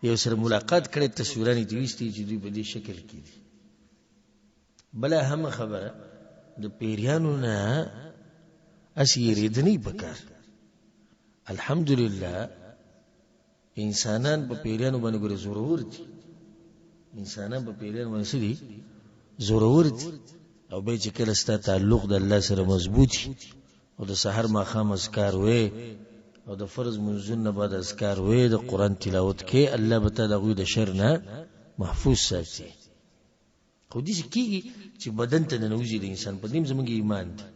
یو سره ملاقات کړي تصویرانې دي وستي چې دوی په دې شکل کې دي بل هم خبره د پیرانو نه اسی ریدنی پکار الحمدلله انسانان په پیریانو باندې ګوري ضرور دي انسانان په پیریانو باندې سړي ضرور دي او به چې کله ست تعلق د الله سره مضبوطي او د سحر ماخام اذکار وې او د فرض منځونه بعد اذکار وې د قران تلاوت کې الله به تعالی غوي د شر نه محفوظ ساتي خو دې کیږي چې بدن ته نه نوځي د انسان په دې زموږ ایمان دی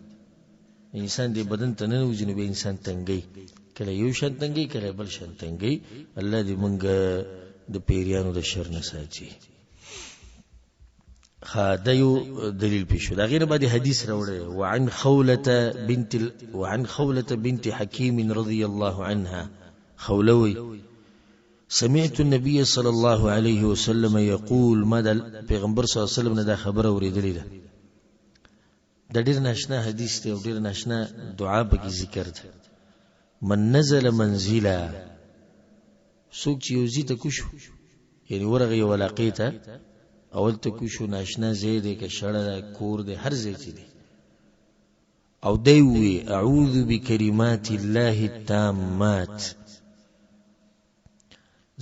انسان دې بدن ته نه نوځي نو به انسان تنګي کله یو شان تنګي کله بل شان تنګي الله دې مونږ د پیریانو د شر نه ساتي خادیو دلیل پیشو دا غیر باندې حدیث راوړی وعن خولة بنت حكيم رضي الله عنها خولوي سمعت النبي صلى الله عليه وسلم يقول ماذا پیغمبر صلی الله علیه وسلم دا خبر اوریدلی ده د ډیر ناشنا حدیث ته او ډیر ناشنا دعا به ذکر ده من نزل منزلا سوق چې یوزي ته کوشو یعنی ورغه یو علاقه اول ته کوشو ناشنا زید کې شړه کور ده هر ځای چې دی او دی وی اعوذ بکلمات الله التامات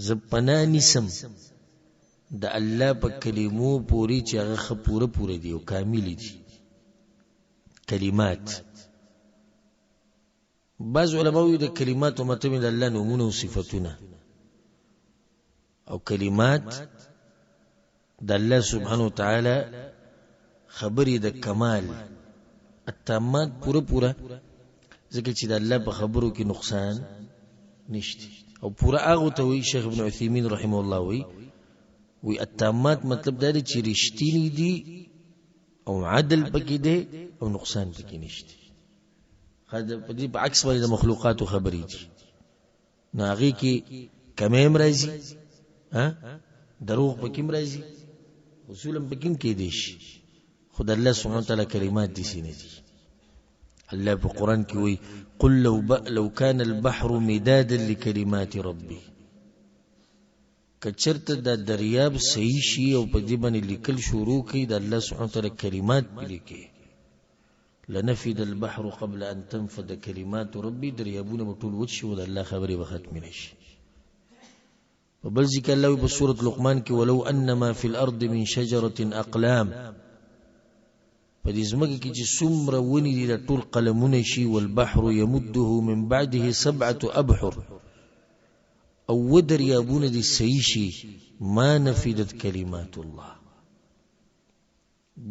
زپنا نسم د الله په کلمو پوری چې هغه پوره دی او کامل دي کلمات بعض علماء د کلمات او متن د الله نومونه او صفاتونه او کلمات د الله سبحانه وتعالى خبرې د کمال التامات پوره ځکه چې د الله په خبرو کې نقصان نشته او پورا هغه ته وی شیخ ابن عثیمین رحمه الله وی التامات مطلب دا دی چې رښتینی دي او عدل پکې دی او نقصان پکې نشته خاطر په دې په عکس باندې د مخلوقات خبرې دي ناغي کې کمیم راځي دروغ پکې راځي اصولا پکې کې دي خدای الله سبحانه وتعالى کلمات دي سینې دي الله په قران کې وی قل لو كان البحر مدادا لكلمات ربي کچرته د دریاب صحیح شي او په دې باندې لیکل شروع کړي د الله سبحانه وتعالى کلمات لیکي لنفد البحر قبل ان تنفد كلمات ربي دریابونه ټول وچ او د الله خبرې به ختم نشي وبل ذکر الله په سوره لقمان کې ولو انما في الارض من شجره اقلام په دې زمګه کې چې څومره ونی دي د ټول قلمونه شي والبحر يمده من بعده 7 ابحر او ودریابونه دي صحیح شي ما نفدت كلمات الله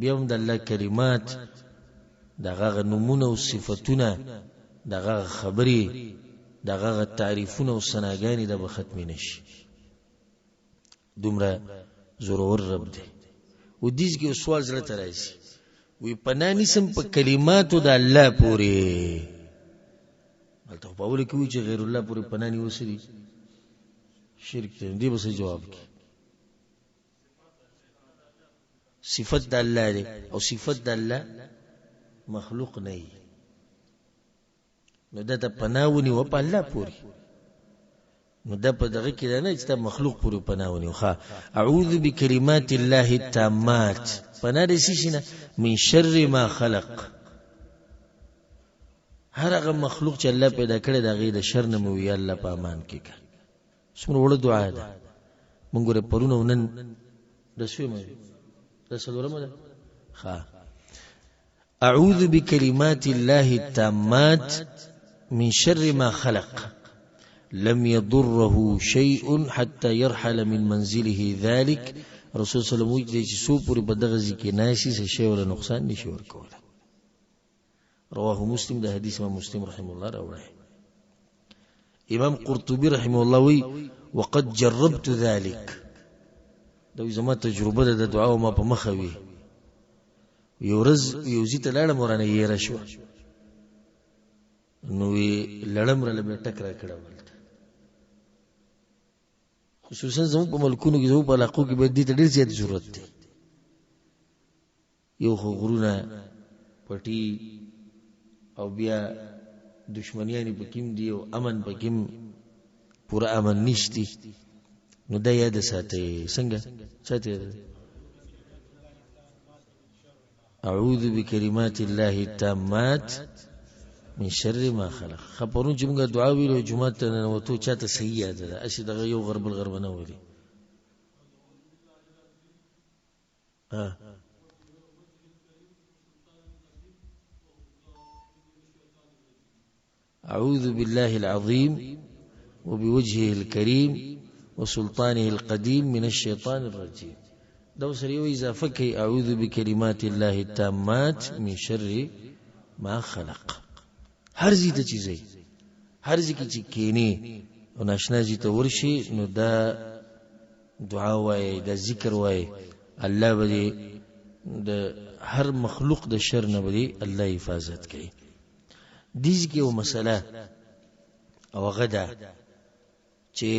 بیا د الله کلمات دغه نمونه او صفاتونه دغه خبري دغه تعریفونه او سناګانی د ختم نشي دومره زورور رب دی و دې کې سوال زړه ته راځي وی پنانی سم په کلماتو د الله پوری البته په اول کې وی چې غیر الله پوری پنانی وسري شرک دی به جواب کی صفت د الله دی او صفت د الله مخلوق نه نو دا ته پناونی و په الله پوری نو دا په دغه کې نه چې مخلوق پوری پناونی خو اعوذ بکلمات الله التامات پناه شيشنه من شر ما خلق هر هغه مخلوق چې الله پیدا کړی دا غي د شر نه مو وی الله په امان کې کا څومره وړه دعا ده مونږ ور پرونه نن د شوی مې د سلورمه ده ها اعوذ بكلمات الله التامات من شر ما خلق لم يضره شيء حتى يرحل من منزله ذلك رسول صلی الله علیه وسلم چې سو پوری بدغه ذکر ناشي څه شی ولا نقصان نشي ورکول رواه مسلم ده حدیث امام مسلم رحمه الله راوړی امام قرطبي رحمه الله وی وقد جربت ذلك دا زما تجربه ده د دعا او ما په مخوي یورز یوزی ته لاړه مورانه یې راشو نو لړم رل به ټکر کړه خصوصا زمو په ملکونو کې زمو په علاقو کې به دې ته ډېر زیات ضرورت دی یو خو غرونه پټي او بیا دشمنیانی پکیم دی او امن پکیم پورا امن نشتی نو دا یاد ساتي څنګه ساتي اعوذ بکلمات الله التامات من شر ما خلق. خبرون چې موږ دعا ویلو جمعه ته نوتو چاته صحیح یاد ده اسی دغه یو غرب الغرب نه ویلي أعوذ بالله العظيم وبوجهه الكريم وسلطانه القديم من الشيطان الرجيم. دو سريو إضافة كي أعوذ بكلمات الله التامات من شر ما خلق. هر زی ته چیزای هر زی کی کینی او ناشنا جی ته ورشي نو دا دعا وای دا ذکر وای الله به د هر مخلوق د شر نه به الله حفاظت کوي. دیز کې یو مسله او غدا چې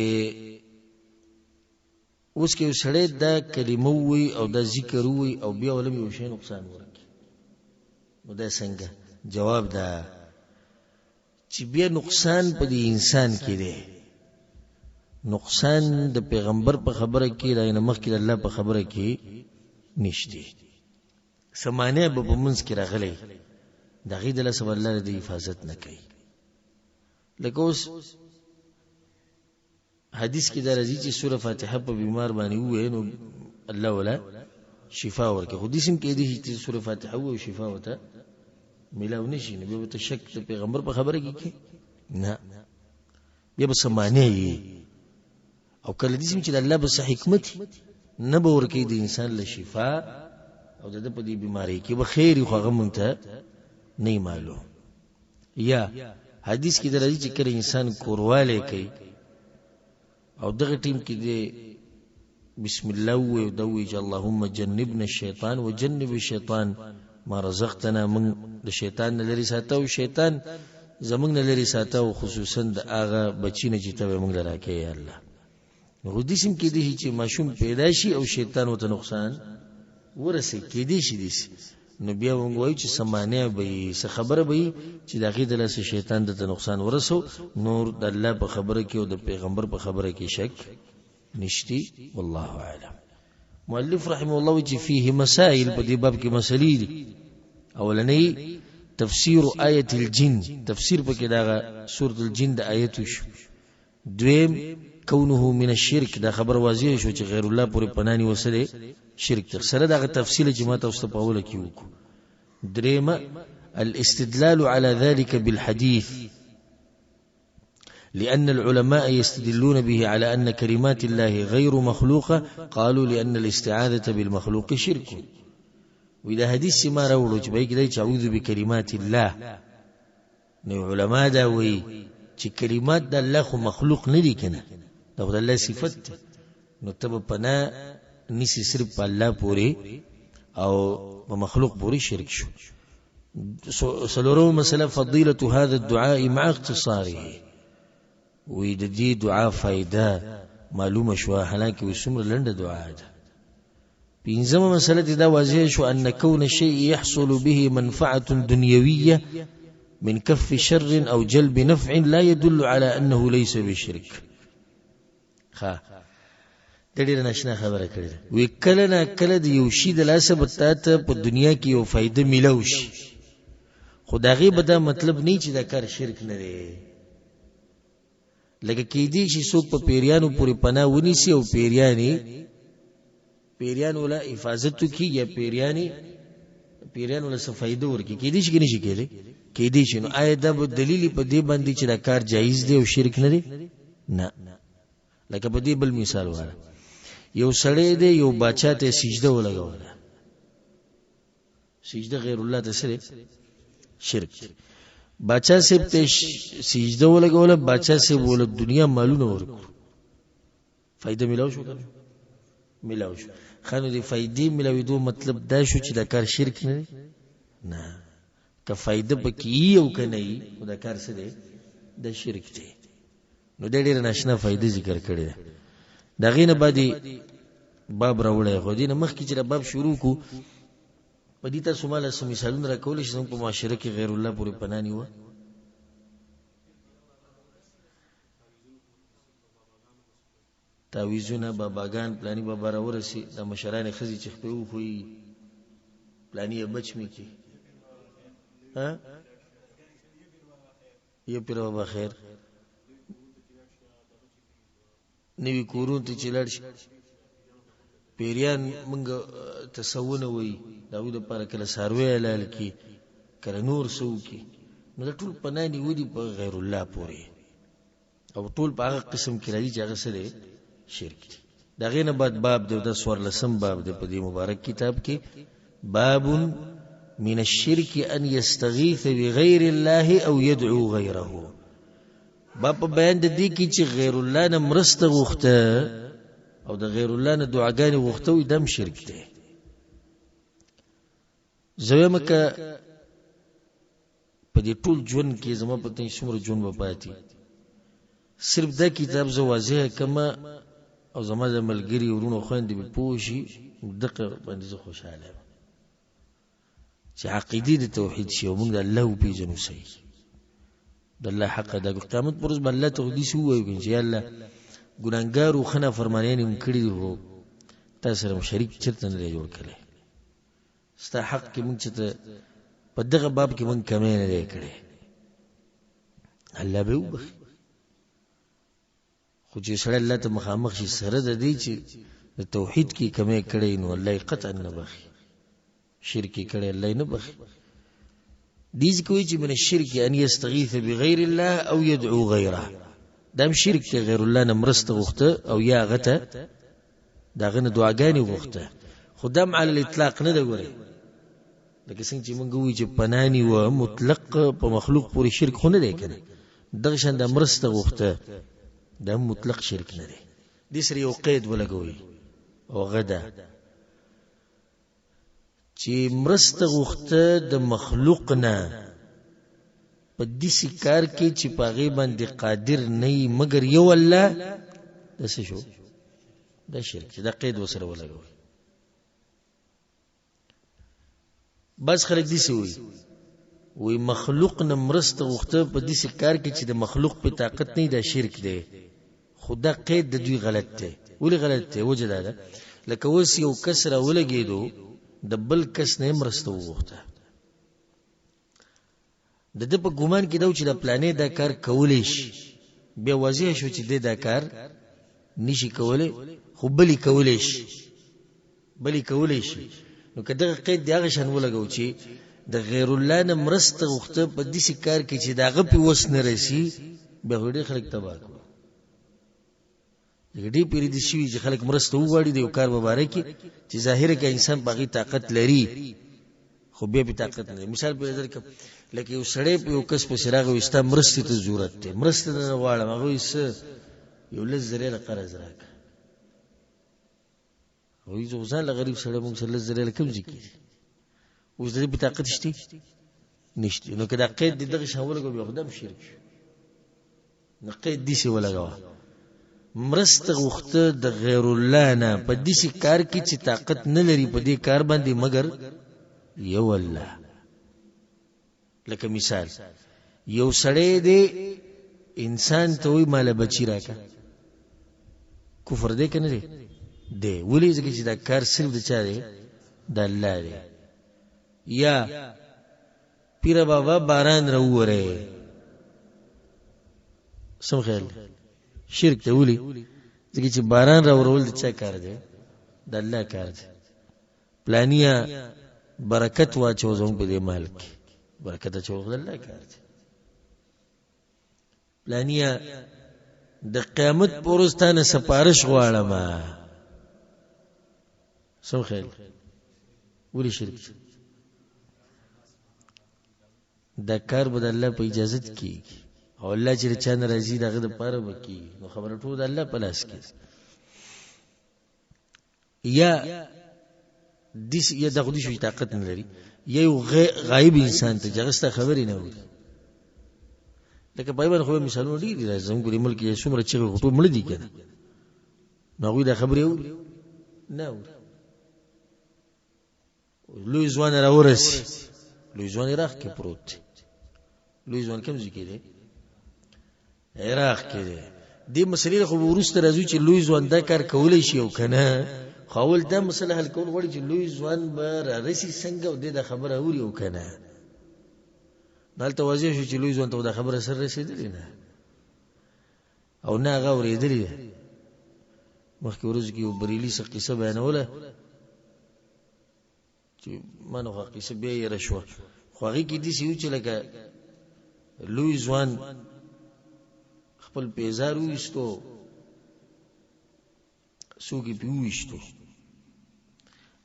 اوس کې سړی دا کلمه وي او دا ذکر وي او بیا ولم یو شی نقصان ورکړي نو دا څنګه جواب دا چې بیا نقصان په دې انسان کې دی. نقصان د پیغمبر په خبره کې راینه مخکې الله په خبره کې نشته. سمانه به منځ کې راغلي دا غي د الله سبحانه الله د حفاظت نه کوي. لکه اوس حدیث کې دا راځي چې سوره فاتحه په بیمار باندې وې نو الله ولا شفا ورکړي. خو دې سم کې دې چې سوره فاتحه او شفا وته ملاو نشي نو به ته شک د پیغمبر په خبره کې نه بیا به سمانه او کله دې سم چې الله به حکمت نه به ورکړي د انسان له شفا او د په دې بیماری کې به خیر خو هغه مونږ ته نه معلوم. یا حدیث کې درځي چې کله انسان کورواله کوي او دغه ټیم کې دی بسم الله و دوی چې اللهم جنبنا الشیطان وجنب الشیطان ما رزقتنا. من د شیطان نه لري ساته او شیطان زمونږ نه لري ساته او خصوصا د هغه بچی نه چې ته موږ لراکې یا الله. نو د سیم کې دی چې ماشوم پیدا شي او شیطان وته نقصان ورسي کې دی شي دي نو بیا موږ وایو چې سمانه به څه خبره به چې د عقیده له شیطان د نقصان ورسو. نور د الله په خبره کې او د پیغمبر په خبره کې شک نشتی. والله اعلم. مؤلف رحمه الله چې فيه مسائل په دې باب کې مسلې دي. اولنی تفسیر آیت الجن تفسیر پکې دا سورۃ الجن د آیت شو. دویم کونه من الشرك دا خبر واضح شو چې غیر الله پورې پنانی وسره شرک تر سره دا تفصیل چې ما تاسو په اوله کې وکړو. دریم الاستدلال على ذلك بالحديث لأن العلماء يستدلون به على أن كلمات الله غير مخلوقة قالوا لأن الاستعاذة بالمخلوق شرك. وإذا حديث ما راولو چې بای کې اعوذ بكلمات الله نو علماء دا وی چې کلمات د الله خو مخلوق نه دي کنه دا د الله صفت نو تب پنا نسی صرف په الله پوری او په مخلوق پوری شرک شو. سلورو مسله فضيلة هذا الدعاء مع اختصاره وې د دې دعا فائدہ معلومه شو حالانکه وسمره لنډه دعا ده. پنځمه مسله دا واضح شو ان كون الشيء يحصل به منفعه دنيويه من كف شر او جلب نفع لا يدل على انه ليس بشرك. ډېر نشنه خبره کړې وی کله نه کله د یو شی د لاسه بتاته په دنیا کې یو فائدہ ملو شي خدای به دا مطلب نه چې دا کار شرک نه دی. لکه کې دي چې څوک په پیریانو پورې پناه ونیسي او پیریان ولا حفاظت کی یا پیریان ولا څه فائدہ ورکړي کې دي چې نشي کېږي کې دي چې نو آیا دا دلیل په دې باندې چې دا کار جایز دی او شرک نه دی نه. لکه په دې بل مثال واره یو سړی دی یو بادشاہ ته سجده ولګوله سجده غیر الله ته سره شرک. بادشاہ سے ته سجده ولګوله بادشاہ سے ول دنیا مالونه ورکو فائدہ ملاو شو کنه ملاو شو. خانو دی فائدې ملاوي دو مطلب دا شو چې دا کار شرک نه که فائدہ پکې یو کنه دا کار څه دی د شرک دی. نو ډېر ناشنا فائدې ذکر کړی ده. دا غینه باندې باب راوړی خو دینه مخکې چې باب شروع کو په دې تاسو مال سم مثالونه راکول شي په معاشره کې غیر الله پورې پنانی و. تعویذونه باباګان پلانی بابا راورسي د مشران خزي چې خپل خوې پلانی بچ می کی ها یو پیر بابا خیر نوی کورون ته چې لاړ شي پیریان مونږ تسونه وي داود لپاره کله ساروی اعلان کی کله نور سو کی نو ټول پنانی ودی په غیر الله پورې او ټول په هغه قسم کې راځي چې هغه سره شرک دي دا غینه بعد باب د 14 باب د په دې مبارک کتاب کې باب من الشرك ان يستغيث بغير الله او يدعو غيره باب بیان د دې کې چې غیر الله نه مرسته غوښته او د غیر الله نه دعاګانې غوښته وي دم شرک دی زویمه که په دې ټول ژوند کې زما په تاسو څومره ژوند وپاتې صرف دا کتاب زه واضح کما او زما د ملګری ورونو خويندې به پوښي دغه باندې زه خوشاله یم چې عقیده د توحید شی او موږ د الله په جنو سي د الله حق د قیامت پر ورځ الله توحید شو وایي چې الله ګناګارو خنا فرمانیان هم کړی وو تاسو سره شریک چرته نه جوړ کړي ستا حق کې موږ چې په دغه باب کې موږ کمې نه کړي الله به وبخي خو چې سره الله ته مخامخ شي سره د دې چې د توحید کې کمې کړي نو الله قطعا نه بخي شرک کړي الله نه بخي دې کوي چې من الشرك ان يستغيث بغير الله او يدعو غيره دام شرک ته غیر الله نه مرسته غوښته او یا غته داغه نه دعاګانې غوښته خدام علی الاطلاق نه دی ګوري لکه څنګه چې موږ وی چې پنانی و مطلق په مخلوق پورې شرک خو نه دی کنه دغه شان د مرسته غوښته دا مطلق شرک نه دی د سری یو قید ولګوي او غدا چې مرسته غوښته د مخلوق نه په دې کار کې چې پاغي باندې قادر نه مگر یو الله د څه شو د شرک دا قید وسره ولګوي بس خلک دي سوي وي مخلوق نه مرسته غوښته په دې کار کې چې د مخلوق په طاقت نه دا شرک دی خدا قید د دوی غلط دی ولې غلط دی وجدا ده لکه اوس یو کسره ولګیدو د بل کس نه مرسته وغوښته د دې په ګومان کې دا چې د پلانې دا کار کولې شي بیا واضح شو چې دا کار نشي کولای خو بلی کولې شي نو کله قید دی هغه شان ولګو چې د غیر الله نه مرسته غوښته په دې کار کې چې داغه په وس نه رسی به وړي خلک تباہ کړي دې پیری دي شي چې خلک مرسته وغواړي د یو کار مبارکي چې ظاهر کې انسان باغی طاقت لري خو به طاقت نه مثال په نظر کې لکه یو سړی په یو کس په سراغ وستا مرسته ته ضرورت دی مرسته نه غواړم هغه یو لزرې له قرض راک وای زه ځان له غریب سره مونږ سره لزرې له کوم ځکه اوس دې په طاقت شته نشته نو کدا قید دغه شاوله کو به خدام شرک نو قید دي سی ولګوا مرسته غوښته د غیر الله نه په دې کار کې چې طاقت نه لري په دې کار باندې مگر یو الله لکه مثال یو سړی دی انسان ته وی مال بچی راکا کفر دی کنه دی ولی ځکه چې دا کار صرف د چا دی د الله دی یا پیر بابا باران راوره سم خیال شرک ته ولی ځکه چې باران راورول د چا کار دی د الله کار دی پلانیا برکت واچو زموږ په دې مال کې برکت اچو د الله کار دی پلانیا د قیامت پرستانه سپارش غواړم سم خیال ولی شرک دا کار به د الله په اجازه کې او الله چې چا ناراضي دغه د پاره وکي نو خبره ټول د الله په لاس کې یا دیس یا دغه دي شو طاقت نه لري یو غایب انسان ته جګسته خبرې نه وي لکه پایبان خو مثالونه دي زموږ د ملک یې څومره چې غوټو مړ دي کنه نو غوي دا خبرې نه لوی ځوان راورسي لوی ځوان راخ کې پروت لوی ځوان کوم ځکه دی عراق کې دی دې مسلې خو ورسته راځي چې لوی ځوان دا کار کولای شي او کنه خاول دا مسله حل کول غواړي چې لوی ځوان به راسي څنګه او دې دا خبره اوري او کنه دلته واضح شو چې لوی ځوان ته دا خبره سره رسیدلې نه او نه هغه اورېدلې ده. مخکې ورځ کې یو بریلي څه قصه بیانوله چې ما نو هغه قصه بیا یې رشوه خو هغې کې داسې و چې لکه لوی ځوان خپل پیزار وویستو څوک یې پې وویشتو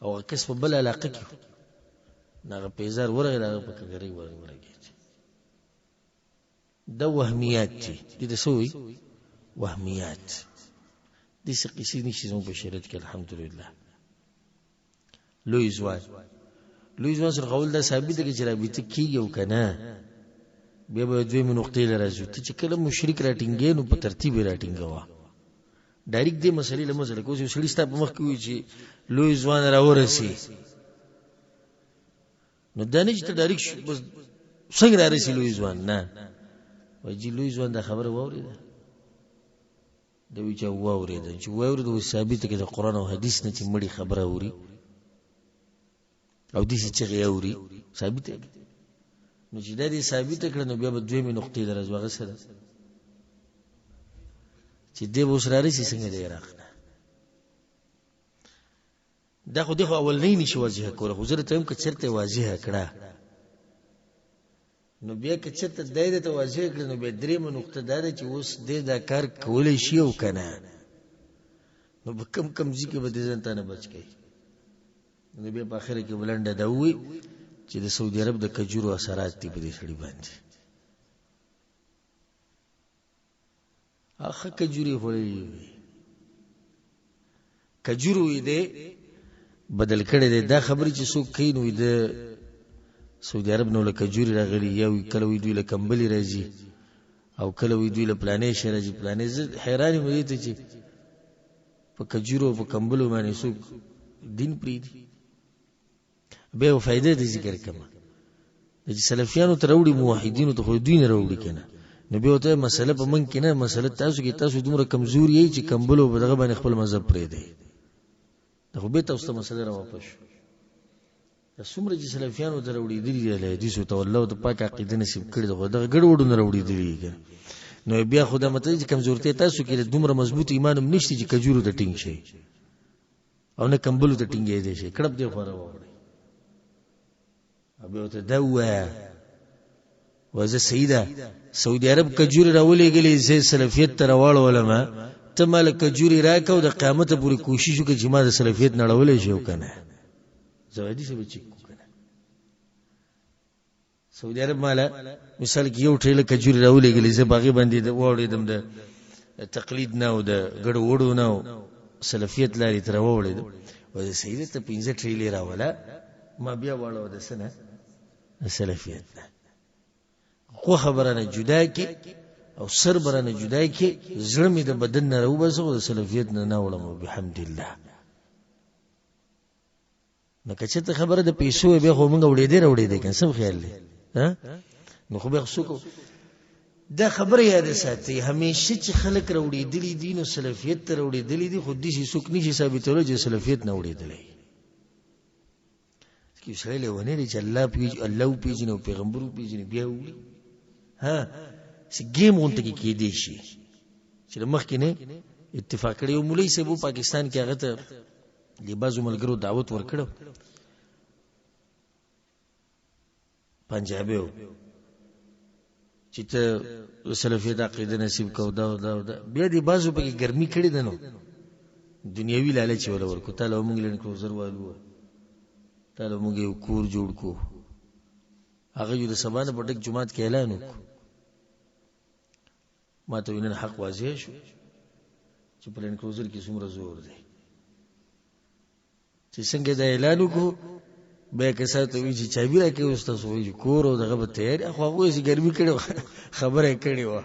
او هغه کس په بله علاقه کې نو هغه پیزار ورغی د هغه په ککرۍ ورګېد. دا وهمیات دي دې ته څه وایي وهمیات. داسې قصې نشي زموږ په شریعت کې الحمدلله. لوی ځوان سره قول دا ثابت دی چې رابطه کېږي او که نه بیا به دویمې نقطې له راځو. ته چې کله مشرک راټینګې نو په ترتیب یې راټینګوه. ډایرکټ دې مسلې له منځه لکه اوس یو سړي ستا په مخ کې وایي چې لوی ځوان راورسي نو دا نه چې ته ډایرکټ بس څنګه رارسي لوی ځوان نه وایي چې لوی ځوان دا خبره واورېده دا وایي چې واورېده چې واورېده وایي ثابته کې د قرآن او حدیث نه چې مړي خبره اوري او داسې چغې اوري ثابته نو چې دا دې ثابته کړه نو بیا به دویمې نقطې ته راځو. هغه څه ده چې دی به اوس رارسي څنګه د عراق نه. دا خو دی خو اولنۍ نشي واضحه کولی خو زه درته وایم که چېرته یې واضحه کړه نو بیا که چېرته دی درته واضحه کړه نو بیا درېیمه نقطه دا ده چې اوس دی دا کار کولی شي او که نه نو به کم ځای کې به دې ځان ته نه بچ کوي. نو بیا په اخره کې به لنډه دا ووایي چې د سعودي عرب د کجورو اثرات دي په دې سړي باندې. ښه کجورې خوړلې وي کجورو یې دی بدل کړی دی. دا خبرې چې څوک کوي نو د سعودي عرب نه له کجورې راغلي یا کله وي دوی له کمبلې راځي او کله وي دوی له پلانې شی راځي پلانې. زه حیران یم دې ته چې په کجورو او په کمبلو باندې څوک دین پرېږدي. بیا یو فایده دې ذکر کړمه چې سلفیانو ته راوړي موحدینو ته خو دوی نه راوړي که نه نو بیا ورته مسله په منځ کې نه مسله تاسو کې تاسو دومره کمزوري یئ چې کمبلو په دغه باندې خپل مذهب پرېږدئ. دا خو بیا تاسو ته مسله راواپس شو. دا څومره چې سلفیانو ته راوړېدلي دي اهل حدیثو ته والله ته پاک عقیده نصیب کړې ده خو دغه ګډوډو نه راوړېدلي دي نو بیا خو دا مطلب چې کمزورتیا تاسو کې دومره مضبوط ایمان هم نشته چې کجورو ته ټینګ شئ او نه کمبلو ته ټینګېدی شئ. کړپ دې خوا راواوړئ بیا ورته دا ووایه وزه سیده سعودي عرب کجوري راولېږلې زه سلفیت ته راواړولم ته ما له کجوري راکړه او د قیامته پورې کوشش وکړه چې ما د سلفیت نه اړولی شي او که نه زوادي څه به چیک کړو که نه. سعودي عرب ماله مثال کې یو ټریله کجوري راولېږلې زه په هغې باندې واوړېدم د تقلید نه او د ګډو وړو نه او سلفیت لارې ته راوړېدم وزه سیده ته 15 ټریلې راوله ما بیا واړوه د څه نه د سلفیت نه. خو خبره نه جدا کې او سر بره نه جدا کې زړه مې د بدن نه راوباسه خو د سلفیت نه نه وړم بحمدالله. نو که چېرته خبره د پیسو بیا خو موږ اورېدی که څه خیال دی نو خو بیا څوک دا خبره یاد ساتئ همیشه چې خلک راوړېدلي دي نو سلفیت ته راوړېدلي دي خو داسې څوک نشي ثابتولی چې سلفیت نه اورېدلی یو سړی لیونی دی چې الله وپېژني او پیغمبر وپېژني بیا وړي ګیم غونته کې کېدی شي چې له مخکې نه اتفاق کړی. یو مولوي صاحب پاکستان کې هغه ته د بعضو ملګرو دعوت ورکړو پنجابی و چې ته سلفیت عقیده نصیب کو دا بیا د بعضو پکې ګرمي کړې ده نو دنیاوي لالچ یې وله ورکړو تا له موږ لینډ کروزر والو تا له موږ یو کور جوړ کړو هغه یو د سبا نه په ډک جومات کې اعلان وکړو ما ته نن حق واضح شو چې په لینډ کروزر کې څومره زور دی چې څنګه دا اعلان وکړو بیا کسان ته وایي چې چابي راکړئ اوس تاسو وایي کور او دغه به تیار خو هغوی چې ګرمي کړې وه خبره یې کړې وه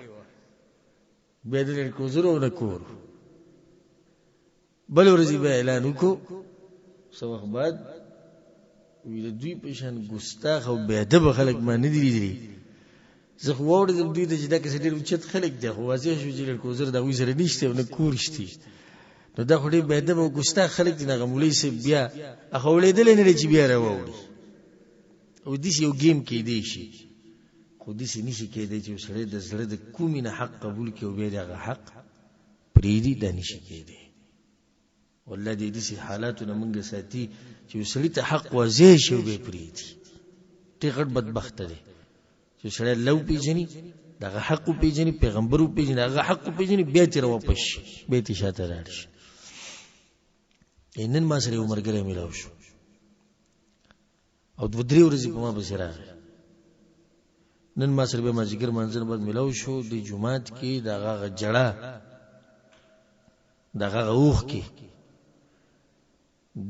بیا د لینډ کروزر او نه کور بل ورځې بیا اعلان وکړو څه وخت بعد وی د دوی په شان ګستاخ او بېادبه خلک ما نه دي لیدلي زه خو واورېدم دوی ته چې دا کسې ډېر اوچت خلک دی خو واضح شو چې لینډ کروزر د هغوی سره نشته او نه کور شته نو دا خو ډېر بېادبه او ګستاخ خلک دي. هغه مولوي صاحب بیا هغه اورېدلی نه دی چې بیا راواوړي او داسې یو ګیم کېدی شي خو خو دې سي نشي کېدی چې سړی د زړه د کومې نه حق قبول کړي او بیا دغه حق پرېږدي، دا نشي کېدی. والله دې داسې حالاتو نه موږ ساتي چې سړي ته حق واضح شي او بیا پرېږدي. ډېر غټ بدبخته دی چې سړی الله وپېژني، دغه حق وپېژني، پیغمبر وپېژني، هغه حق وپېژني، بیا ترې واپس شي، بیا ترې شاته لاړ شي. نن ما سره یو ملګری میلاو شو او 2-3 ورځې په ما پسې راغی. نن ما سره بیا مازدیګر منځ نه بعد میلاو شو د جومات کې د هغه جړه د هغه اوښ کې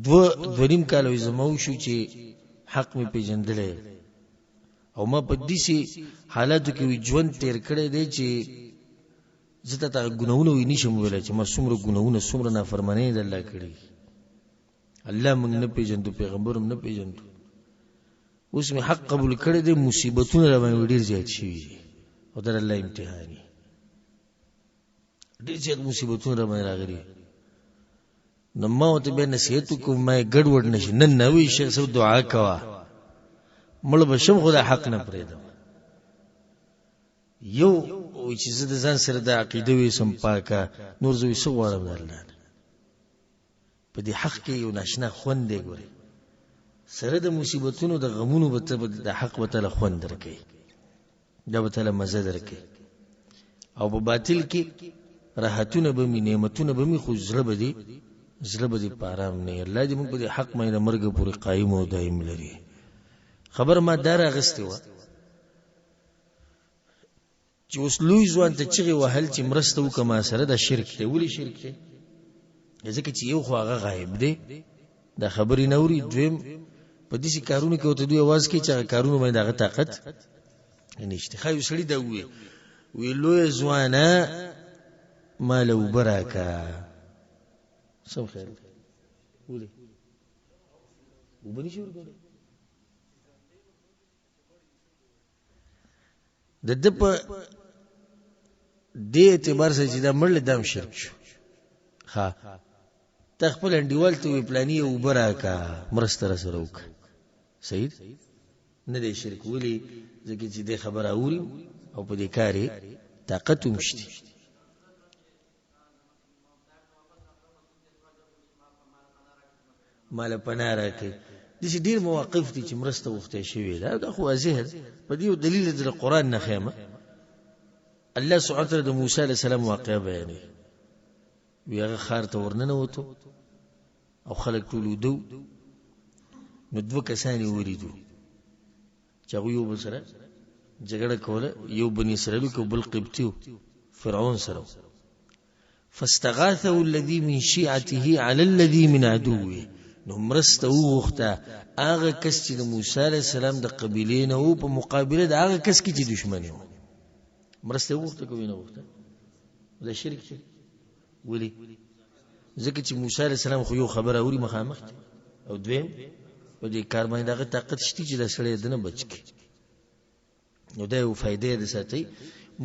2.5 کاله زما وشو چې حق مې پېژندلی او ما په داسې حالاتو کې ژوند تېر کړی دی چې زه ته ګناهونه وی نشم ویلی چې ما څومره ګناهونه څومره نافرمانۍ د الله کړي. الله موږ نه پېژندو، پیغمبر هم نه پېژندو. اوس مې حق قبول کړی دی، مصیبتونه را باندې ډېر زیات شوي دي او در الله امتحان یې ډېر زیات مصیبتونه را باندې راغلي. نو ما ورته بیا نصیحت وکړم، ما یې ګډوډ نه شي. نن نه وایي شیخ صاحب دعا کوه، مړ به شم خو دا حق نه پرېږدم. یو چې زه د ځان سره د عقیده ویسم پاکه، نور زه څه غواړم د الله نه. په دې حق کې یو ناشنا خوند دی. ګورې سره د مصیبتونو د غمونو به ته د حق به تله خوند درکوي، دا به تله مزه درکوي. او په باطل کې راحتونه به مې، نعمتونه به مې، خو زړه به دې په ارام نه وي. الله دې موږ په دې حق باندې د مرګ پورې قایم او دایم لري. خبر ما دا راغستې وه چې اوس لوی ځوان ته چغې وهل چې مرسته وکړه ما سره، دا شرک دی. ولې شرک دی؟ ځکه چې یو خو هغه غایب دی، دا خبرې نه اوري. دویم په داسې کارونو کې ورته دوی اواز کوي چې هغه کارونو باندې هغه طاقت نشته. ښایي یو سړي دا وویل لویه ځوانه ما له اوبه راکړه. سم خیر دی. ولې اوبه نشي ورکولی؟ د ده په دې اعتبار سره چې دا مړ له دام شرک شو. ښه ته خپل انډیوال ته وایي پلاني یې اوبه راکړه، مرسته راسره وکړه، صحیح نه دی شرک. ولې؟ ځکه چې دې خبره اوري او په دې کار یې طاقت هم شته. ماله پناه راکړي. داسې ډېر مواقف دي چې مرسته غوښتی شوې ده. دا خو واضح ده. په دې یو دلیل د قرآن نه ښیم. الله سبحانه وتعالی د موسی علیه السلام واقعه بیانوي. وی هغه ښار ته ورننوتو او خلک ټول ویده وو. نو 2 کسان یې ولیدو چې هغوی یو بل سره جګړه کوله. یو بني اسرائیل و بل قبطي و، فرعون سره. فاستغاثه الذي من شيعته على الذي من عدوه. نو مرسته وغوښته هغه کس چې د موسی علیه السلام د قبیلې نه و په مقابله د هغه کس کې چې دشمني و. مرسته وغوښته که نه وغوښته؟ دا شرک دی. ولې؟ ځکه چې موسی علیه السلام خو یو خبره اوري مخامخ، او دویم په دې کار باندې دغه طاقت شته چې دا سړی د نه بچ کړي. نو دا یو فایده د ساتي.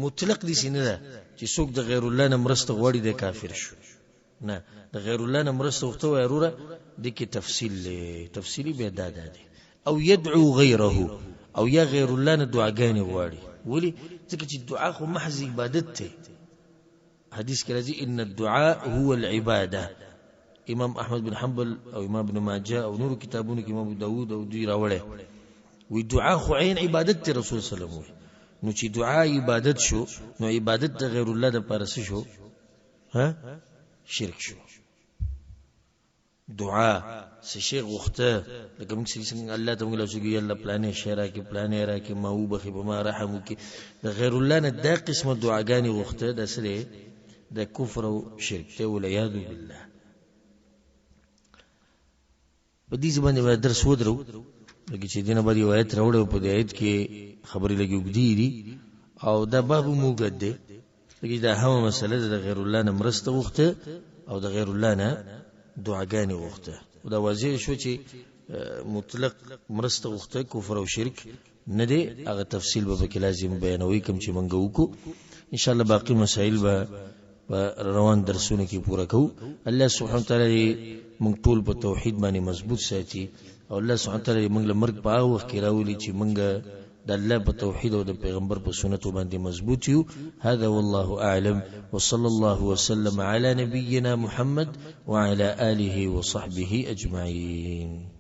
مطلق داسې نه ده چې څوک د غیر الله نه مرسته غواړي د کافر شو. نه، د غیر الله نه مرسته وغوښته وایي وروره دې کې تفصیلي بیا دا دی. او یدعو غیره، او یا غیر الله نه دعاګانې غواړي. ولې؟ ځکه چې دعا خو محض عبادت دی. حدیث کې راځي ان الدعاء هو العباده. امام احمد بن حنبل او امام ابن ماجه او نور کتابونو کې امام ابو داود او دوی راوړي وی دعا خو عین عبادت ته رسول صلی الله علیه وسلم. نو چې دعا عبادت شو، نو عبادت د غیر الله د پارس شو، شرک شو. دعا څه شی غوښته، لکه موږ څنګه الله ته موږ له شګي الله پلانې شهرا کې پلانې را کې ما وبخي بما رحم کې، د غیر الله نه دا قسمه دعاګانې غوښته، د سره د کفر او شرک ته ولعیاذ بالله. په دې باندې به درس ودرو، لکه چې دینه باندې آیت راوړو. په دې آیت کې خبرې لګي وګدي دي او دا باب موګد دی. لکه دا هم مسله د غیر الله نه مرسته غوښته او د غیر الله نه دعاګانې غوښته. او دا واضح شو چې مطلق مرسته غوښته کفر او شرک نه دی. هغه تفصیل به کې لازم بیانوي کوم چې مونږ وکړو. ان شاء الله باقی مسائل به روان درسونه کې پورا کوو. الله سبحانه وتعالی مونږ ټول په توحید باندې مضبوط ساتي او الله سبحانه وتعالی مونږ له مرګ په هغه وخت کې راولي چې مونږ د الله په توحید او د پیغمبر په سنت باندې مضبوط یو. هذا والله اعلم وصلى الله وسلم على نبينا محمد وعلى آله وصحبه اجمعين.